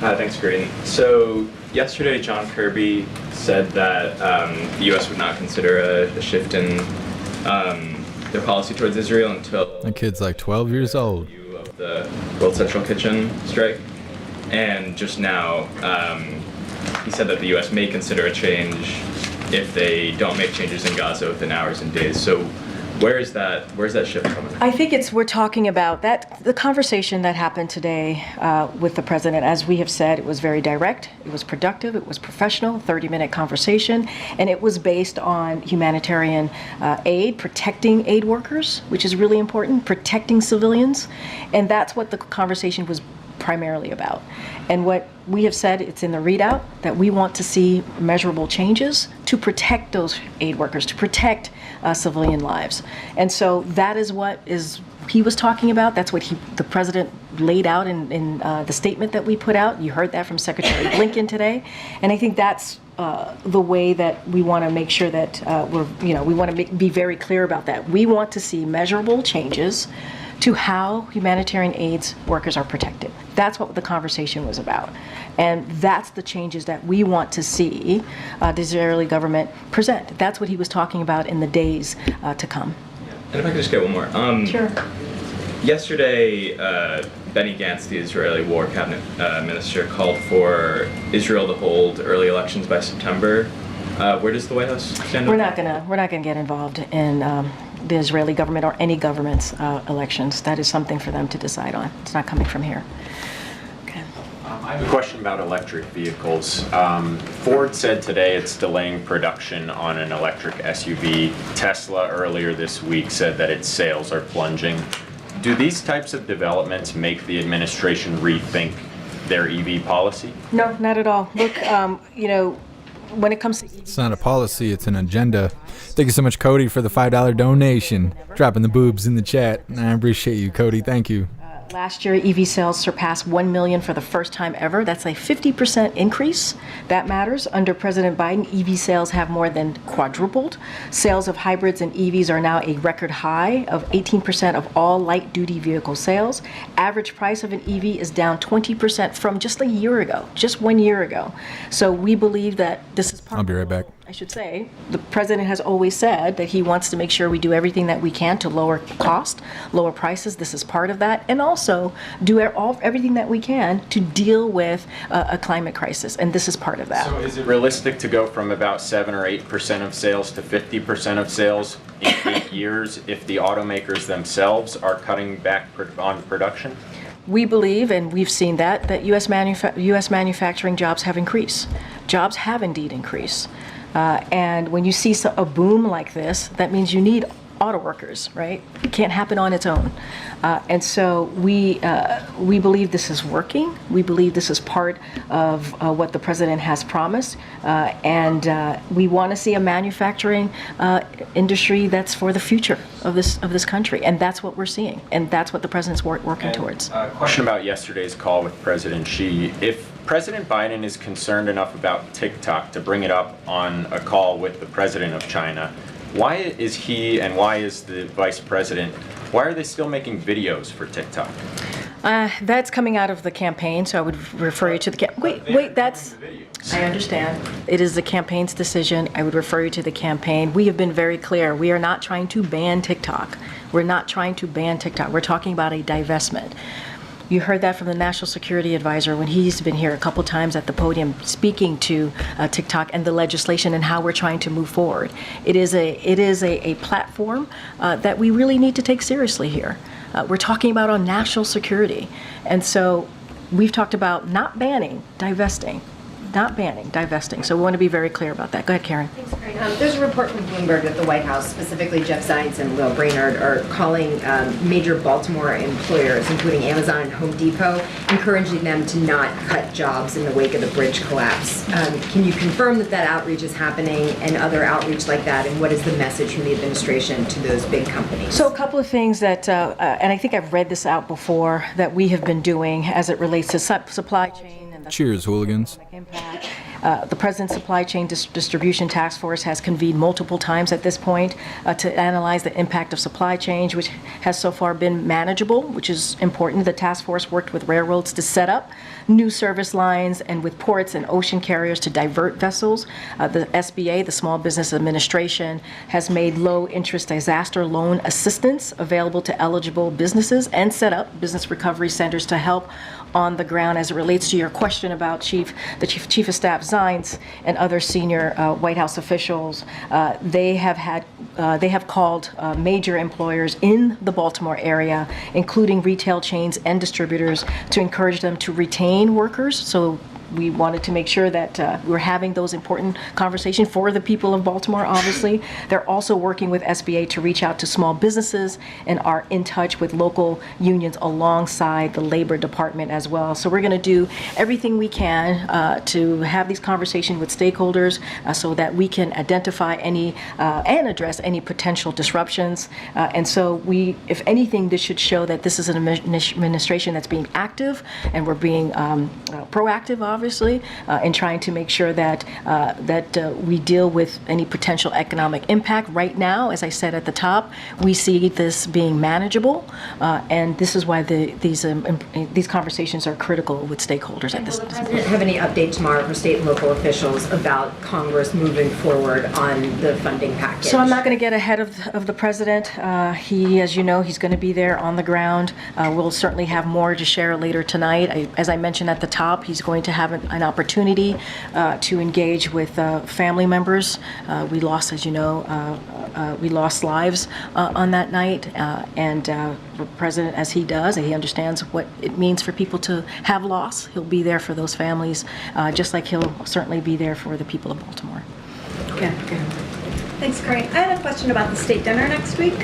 Thanks, Green. So yesterday, John Kirby said that the U.S. would not consider a shift in their policy towards Israel until that kid's like 12 years old. Of the World Central Kitchen strike, and just now he said that the U.S. may consider a change if they don't make changes in Gaza within hours and days. So where's that shift coming? I think we're talking about the conversation that happened today with the president. As we have said, it was very direct, it was productive, it was professional, 30-minute conversation, and it was based on humanitarian aid, protecting aid workers, which is really important, protecting civilians, and that's what the conversation was primarily about. And what we have said, it's in the readout, that we want to see measurable changes to protect those aid workers, to protect civilian lives. And so that is what he was talking about. That's what the president laid out in the statement that we put out. You heard that from Secretary Blinken today. And I think that's the way that we want to make sure that we want to be very clear about that. We want to see measurable changes to how humanitarian aid workers are protected. That's what the conversation was about. And that's the changes that we want to see the Israeli government present. That's what he was talking about in the days to come. And if I could just get one more. Sure. Yesterday, Benny Gantz, the Israeli war cabinet minister, called for Israel to hold early elections by September. Where does the White House stand? We're not gonna get involved in the Israeli government or any government's elections. That is something for them to decide on. It's not coming from here. Okay. I have a question about electric vehicles. Ford said today it's delaying production on an electric SUV. Tesla earlier this week said that its sales are plunging. Do these types of developments make the administration rethink their EV policy? No, not at all. Look, when it comes to it's not a policy, it's an agenda. Thank you so much, Cody, for the $5 donation. Dropping the boobs in the chat. I appreciate you, Cody. Thank you. Last year, EV sales surpassed 1 million for the first time ever. That's a 50% increase. That matters. Under President Biden, EV sales have more than quadrupled. Sales of hybrids and EVs are now a record high of 18% of all light-duty vehicle sales. Average price of an EV is down 20% from just a year ago, just 1 year ago. So we believe that this is part I'll be right back. I should say, the president has always said that he wants to make sure we do everything that we can to lower cost, lower prices. This is part of that. And also do everything that we can to deal with a climate crisis. And this is part of that. So is it realistic to go from about 7 or 8% of sales to 50% of sales in 8 years if the automakers themselves are cutting back on production? We believe, and we've seen that U.S. manufacturing jobs have increased. Jobs have indeed increased. And when you see a boom like this, that means you need auto workers, right? It can't happen on its own. And so we believe this is working. We believe this is part of what the president has promised. And we want to see a manufacturing industry that's for the future of this country. And that's what we're seeing. And that's what the president's working towards. Question about yesterday's call with President Xi. If President Biden is concerned enough about TikTok to bring it up on a call with the president of China, why is he and why is the vice president, why are they still making videos for TikTok? That's coming out of the campaign, so I would refer you to the wait, that's, I understand. It is the campaign's decision. I would refer you to the campaign. We have been very clear. We are not trying to ban TikTok. We're not trying to ban TikTok. We're talking about a divestment. You heard that from the National Security Advisor when he's been here a couple times at the podium speaking to TikTok and the legislation and how we're trying to move forward. It is a platform that we really need to take seriously here. We're talking about on national security. And so we've talked about not banning, divesting. Not banning, divesting. So we want to be very clear about that. Go ahead, Karen. Thanks, Karen. There's a report from Bloomberg that the White House, specifically Jeff Zients and Will Brainard, are calling major Baltimore employers, including Amazon and Home Depot, encouraging them to not cut jobs in the wake of the bridge collapse. Can you confirm that that outreach is happening and other outreach like that? And what is the message from the administration to those big companies? So a couple of things that, and I think I've read this out before, that we have been doing as it relates to supply chain. Cheers, hooligans. The President's Supply Chain Distribution Task Force has convened multiple times at this point to analyze the impact of supply chain, which has so far been manageable, which is important. The task force worked with railroads to set up new service lines and with ports and ocean carriers to divert vessels. The SBA, the Small Business Administration, has made low-interest disaster loan assistance available to eligible businesses and set up business recovery centers to help on the ground. As it relates to your question about Chief of Staff Zients and other senior White House officials, they have called major employers in the Baltimore area, including retail chains and distributors, to encourage them to retain workers. So we wanted to make sure that we're having those important conversations for the people of Baltimore, obviously. They're also working with SBA to reach out to small businesses and are in touch with local unions alongside the Labor Department as well. So we're going to do everything we can to have these conversations with stakeholders so that we can identify any and address any potential disruptions. And so we, if anything, this should show that this is an administration that's being active and we're being proactive, obviously, in trying to make sure that we deal with any potential economic impact. Right now, as I said at the top, we see this being manageable, and this is why these conversations are critical with stakeholders at this point. Will the President have any update tomorrow for state and local officials about Congress moving forward on the funding package? So I'm not going to get ahead of the President. He, as you know, he's going to be there on the ground. We'll certainly have more to share later tonight. As I mentioned at the top, he's going to have an opportunity to engage with family members. We lost, as you know, we lost lives on that night, and the President, as he does, he understands what it means for people to have loss. He'll be there for those families, just like he'll certainly be there for the people of Baltimore. Okay. Thanks, Corinne. I had a question about the state dinner next week.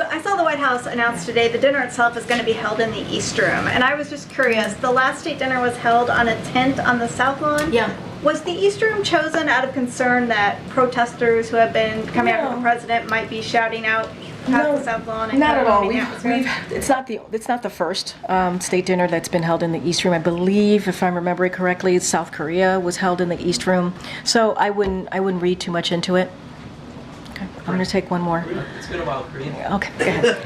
I saw the White House announce today the dinner itself is going to be held in the East Room, and I was just curious. The last state dinner was held on a tent on the South Lawn. Yeah. Was the East Room chosen out of concern that protesters who have been coming after the president might be shouting out at the South Lawn? And Not at all. atmosphere? It's not the first state dinner that's been held in the East Room. I believe, if I'm remembering correctly, South Korea was held in the East Room. So I wouldn't read too much into it. Okay, I'm going to take one more. It's been a while, Korean. Okay, go ahead.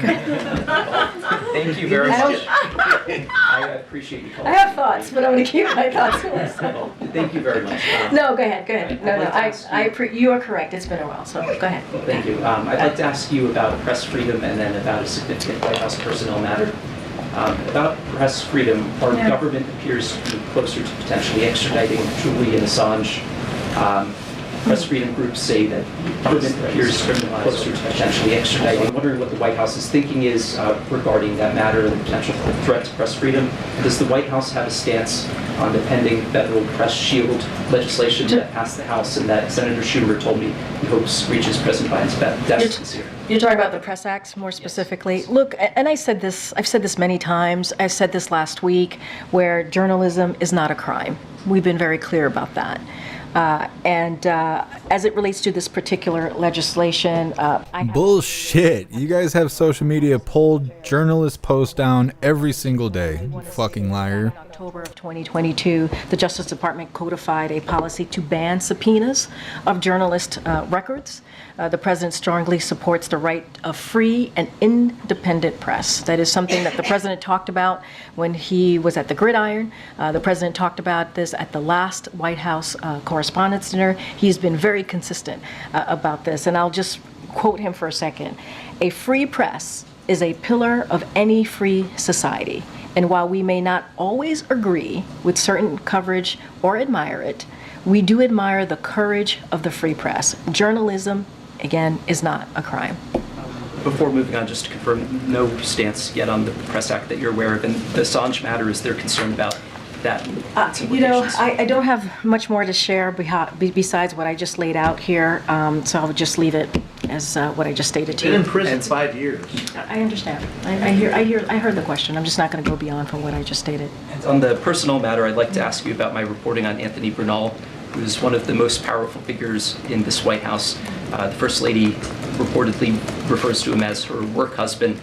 Thank you very much. I appreciate you calling. I have thoughts, but I'm going to keep my thoughts to myself. Thank you very much. No, go ahead. No, you are correct. It's been a while, so go ahead. Thank you. I'd like to ask you about press freedom and then about a significant White House personnel matter. About press freedom, our government appears to be closer to potentially extraditing Julie and Assange. press freedom groups say that it appears closer to potentially extraditing. I'm wondering what the White House's thinking is regarding that matter and the potential threat to press freedom. Does the White House have a stance on the pending federal press shield legislation that passed the House and that Senator Schumer told me he hopes reaches President Biden's desk this year? You're talking about the Press Acts more specifically. Look, and I've said this many times. I said this last week, where journalism is not a crime. We've been very clear about that. As it relates to this particular legislation, Bullshit. You guys have social media pulled journalists' posts down every single day. You fucking liar. October of 2022, the Justice Department codified a policy to ban subpoenas of journalist records. The president strongly supports the right of free and independent press. That is something that the president talked about when he was at the Gridiron. The president talked about this at the last White House Correspondents' Dinner. He's been very consistent about this, and I'll just quote him for a second. "A free press is a pillar of any free society. And while we may not always agree with certain coverage or admire it, we do admire the courage of the free press. Journalism, again, is not a crime." Before moving on, just to confirm, no stance yet on the Press Act that you're aware of, and the Assange matter, is there concern about that? I don't have much more to share besides what I just laid out here, so I'll just leave it as what I just stated to you. Been in prison 5 years. I understand. I heard the question. I'm just not going to go beyond from what I just stated. And on the personal matter, I'd like to ask you about my reporting on Anthony Bernal, who's one of the most powerful figures in this White House. The First Lady reportedly refers to him as her work husband.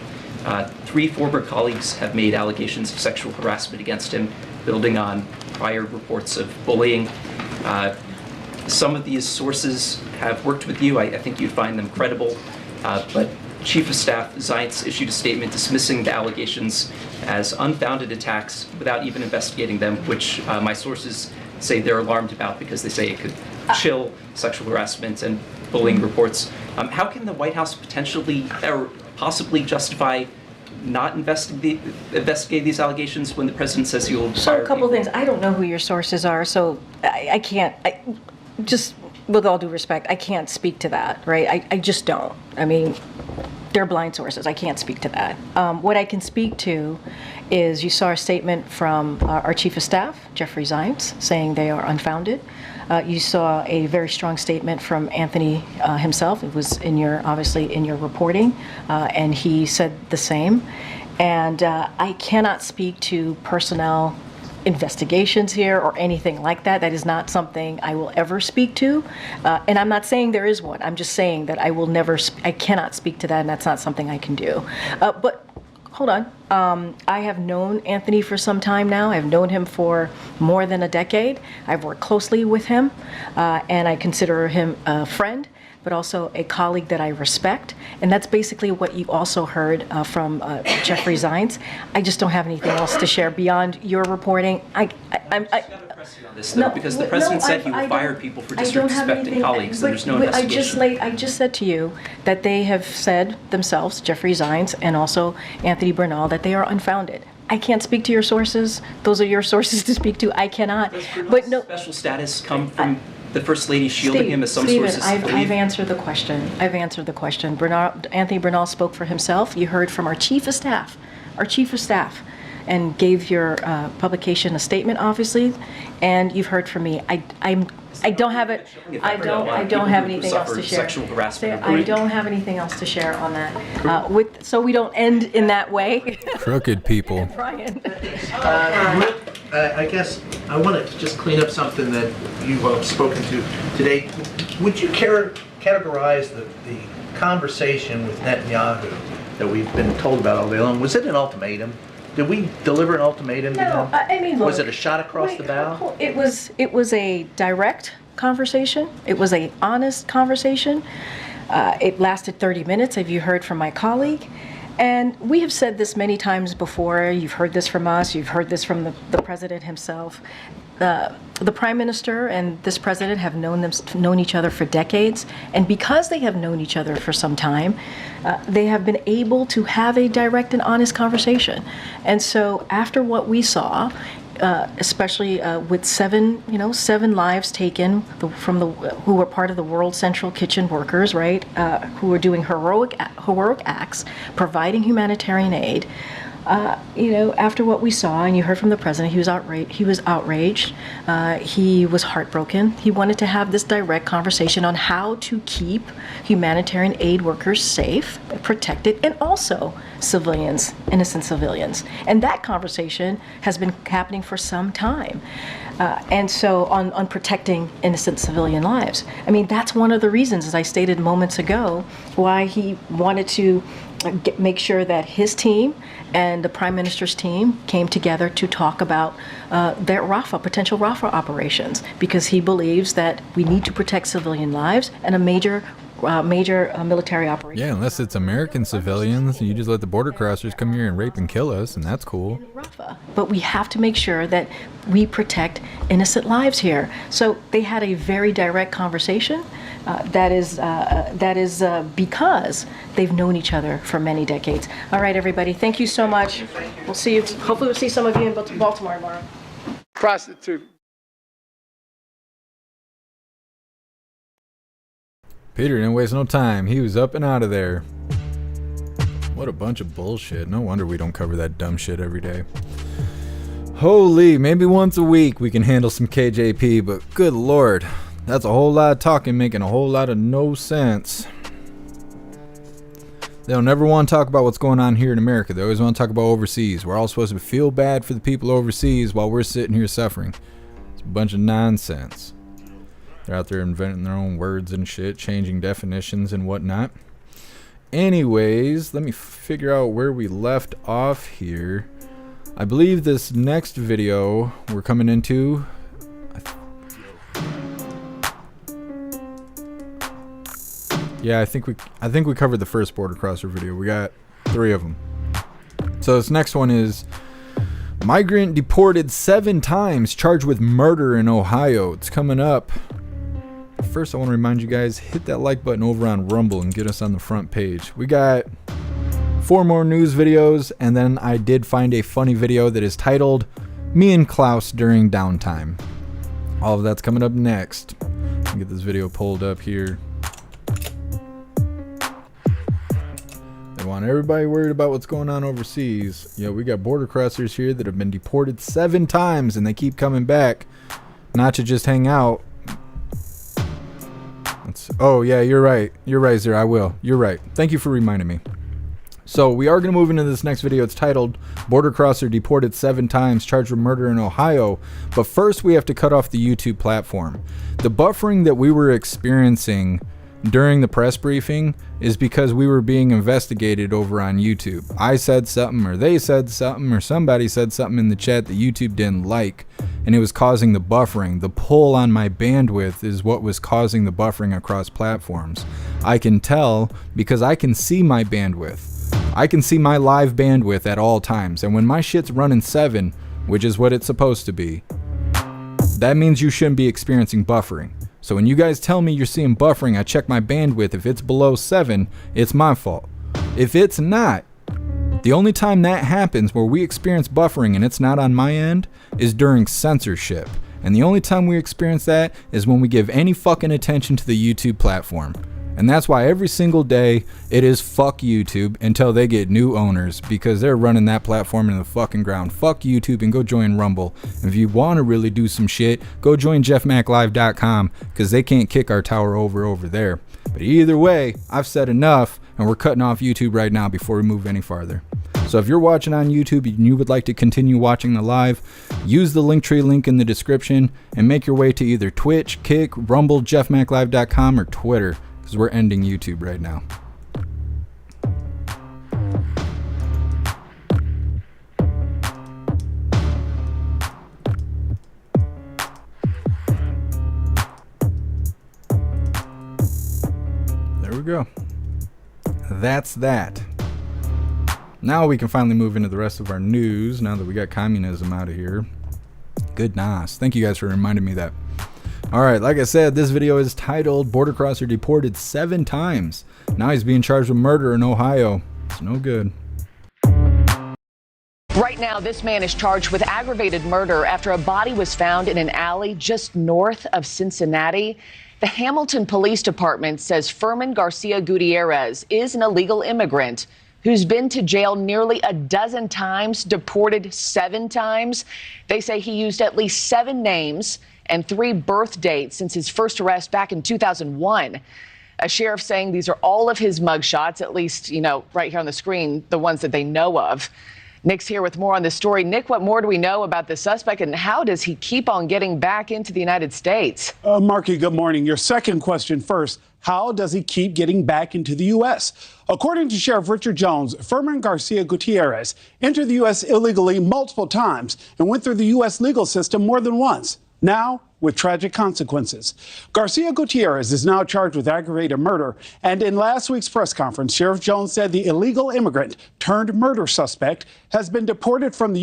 3 former colleagues have made allegations of sexual harassment against him, building on prior reports of bullying. Some of these sources have worked with you. I think you'd find them credible. But Chief of Staff Zients issued a statement dismissing the allegations as unfounded attacks without even investigating them, which my sources say they're alarmed about because they say it could chill sexual harassment and bullying reports. How can the White House potentially or possibly justify not investigate these allegations when the president says he will fire So a couple people? things. I don't know who your sources are, so I can't, just with all due respect, I can't speak to that, right? I just don't. I mean, they're blind sources. I can't speak to that. What I can speak to is you saw a statement from our Chief of Staff, Jeffrey Zients, saying they are unfounded. You saw a very strong statement from Anthony himself. It was obviously in your reporting, and he said the same. And I cannot speak to personnel investigations here or anything like that. That is not something I will ever speak to. And I'm not saying there is one. I'm just saying that I cannot speak to that, and that's not something I can do. But hold on. I have known Anthony for some time now. I've known him for more than a decade. I've worked closely with him, and I consider him a friend, but also a colleague that I respect. And that's basically what you also heard from Jeffrey Zients. I just don't have anything else to share beyond your reporting. This, though, because the president said he would fire people for disrespecting colleagues, and there's no investigation. I just said to you that they have said themselves, Jeffrey Zients and also Anthony Bernal, that they are unfounded. I can't speak to your sources. Those are your sources to speak to. I cannot. But no special status come from the First Lady shielding him, as some sources believe? I've answered the question. Anthony Bernal spoke for himself. You heard from our Chief of Staff. And gave your publication a statement, obviously, and you've heard from me. I don't have it. I don't have anything else to share. I don't have anything else to share on that. So we don't end in that way. Crooked people. Brian. I guess I want to just clean up something that you've spoken to today. Would you categorize the conversation with Netanyahu that we've been told about all day long? Was it an ultimatum? Did we deliver an ultimatum to him? No, I mean, look, was it a shot across the bow? It was a direct conversation. It was an honest conversation. It lasted 30 minutes, as you heard from my colleague. And we have said this many times before. You've heard this from us. You've heard this from the president himself. The prime minister and this president have known each other for decades, and because they have known each other for some time, they have been able to have a direct and honest conversation. And so after what we saw, especially with seven lives taken who were part of the World Central Kitchen workers, right? Who were doing heroic acts, providing humanitarian aid. After what we saw, and you heard from the president, he was outraged. He was heartbroken. He wanted to have this direct conversation on how to keep humanitarian aid workers safe, protected, and also civilians, innocent civilians. And that conversation has been happening for some time. And so on protecting innocent civilian lives. I mean, that's one of the reasons, as I stated moments ago, why he wanted to make sure that his team and the Prime Minister's team came together to talk about their potential Rafah operations, because he believes that we need to protect civilian lives and a major military operation. Yeah, unless it's American civilians, you just let the border crossers come here and rape and kill us, and that's cool. But we have to make sure that we protect innocent lives here. So they had a very direct conversation. That is because they've known each other for many decades. All right, everybody, thank you so much. We'll see you. Hopefully, we'll see some of you in Baltimore tomorrow. Prostitute. Peter didn't waste no time. He was up and out of there. What a bunch of bullshit. No wonder we don't cover that dumb shit every day. Holy, maybe once a week we can handle some KJP, but good lord. That's a whole lot of talking, making a whole lot of no sense. They'll never want to talk about what's going on here in America. They always want to talk about overseas. We're all supposed to feel bad for the people overseas while we're sitting here suffering. It's a bunch of nonsense. They're out there inventing their own words and shit, changing definitions and whatnot. Anyways, let me figure out where we left off here. I believe this next video we're coming into... Yeah, I think we covered the first border crosser video. We got 3 of them. So this next one is migrant deported 7 times, charged with murder in Ohio. It's coming up. First, I want to remind you guys, hit that like button over on Rumble and get us on the front page. We got 4 more news videos, and then I did find a funny video that is titled "Me and Klaus During Downtime." All of that's coming up next. Let me get this video pulled up here. They want everybody worried about what's going on overseas. Yeah, we got border crossers here that have been deported 7 times, and they keep coming back, not to just hang out. Oh yeah, you're right. You're right, sir. I will. You're right. Thank you for reminding me. So we are going to move into this next video. It's titled "Border Crosser Deported 7 Times, Charged with Murder in Ohio." But first, we have to cut off the YouTube platform. The buffering that we were experiencing during the press briefing is because we were being investigated over on YouTube. I said something, or they said something, or somebody said something in the chat that YouTube didn't like, and it was causing the buffering. The pull on my bandwidth is what was causing the buffering across platforms. I can tell because I can see my bandwidth. I can see my live bandwidth at all times, and when my shit's running 7, which is what it's supposed to be, that means you shouldn't be experiencing buffering. So when you guys tell me you're seeing buffering, I check my bandwidth. If it's below 7, it's my fault. If it's not, the only time that happens where we experience buffering and it's not on my end is during censorship. And the only time we experience that is when we give any fucking attention to the YouTube platform. And that's why every single day it is fuck YouTube until they get new owners, because they're running that platform into the fucking ground. Fuck YouTube and go join Rumble. And if you want to really do some shit, go join jeffmaclive.com, because they can't kick our tower over there. But either way, I've said enough, and we're cutting off YouTube right now before we move any farther. So if you're watching on YouTube and you would like to continue watching the live, use the Linktree link in the description and make your way to either Twitch, Kick, Rumble, jeffmaclive.com, or Twitter, because we're ending YouTube right now. There we go. That's that. Now we can finally move into the rest of our news, now that we got communism out of here. Good nice. Thank you guys for reminding me that. Alright, like I said, this video is titled "Border Crosser Deported 7 Times. Now he's being charged with murder in Ohio." It's no good. Right now, this man is charged with aggravated murder after a body was found in an alley just north of Cincinnati. The Hamilton Police Department says Furman Garcia Gutierrez is an illegal immigrant who's been to jail nearly a dozen times, deported 7 times. They say he used at least 7 names and 3 birth dates since his first arrest back in 2001. A sheriff saying these are all of his mugshots, at least, right here on the screen, the ones that they know of. Nick's here with more on this story. Nick, what more do we know about the suspect, and how does he keep on getting back into the United States? Marky, good morning. Your second question first. How does he keep getting back into the U.S.? According to Sheriff Richard Jones, Furman Garcia Gutierrez entered the U.S. illegally multiple times and went through the U.S. legal system more than once, now with tragic consequences. Garcia Gutierrez is now charged with aggravated murder, and in last week's press conference, Sheriff Jones said the illegal immigrant turned murder suspect has been deported from the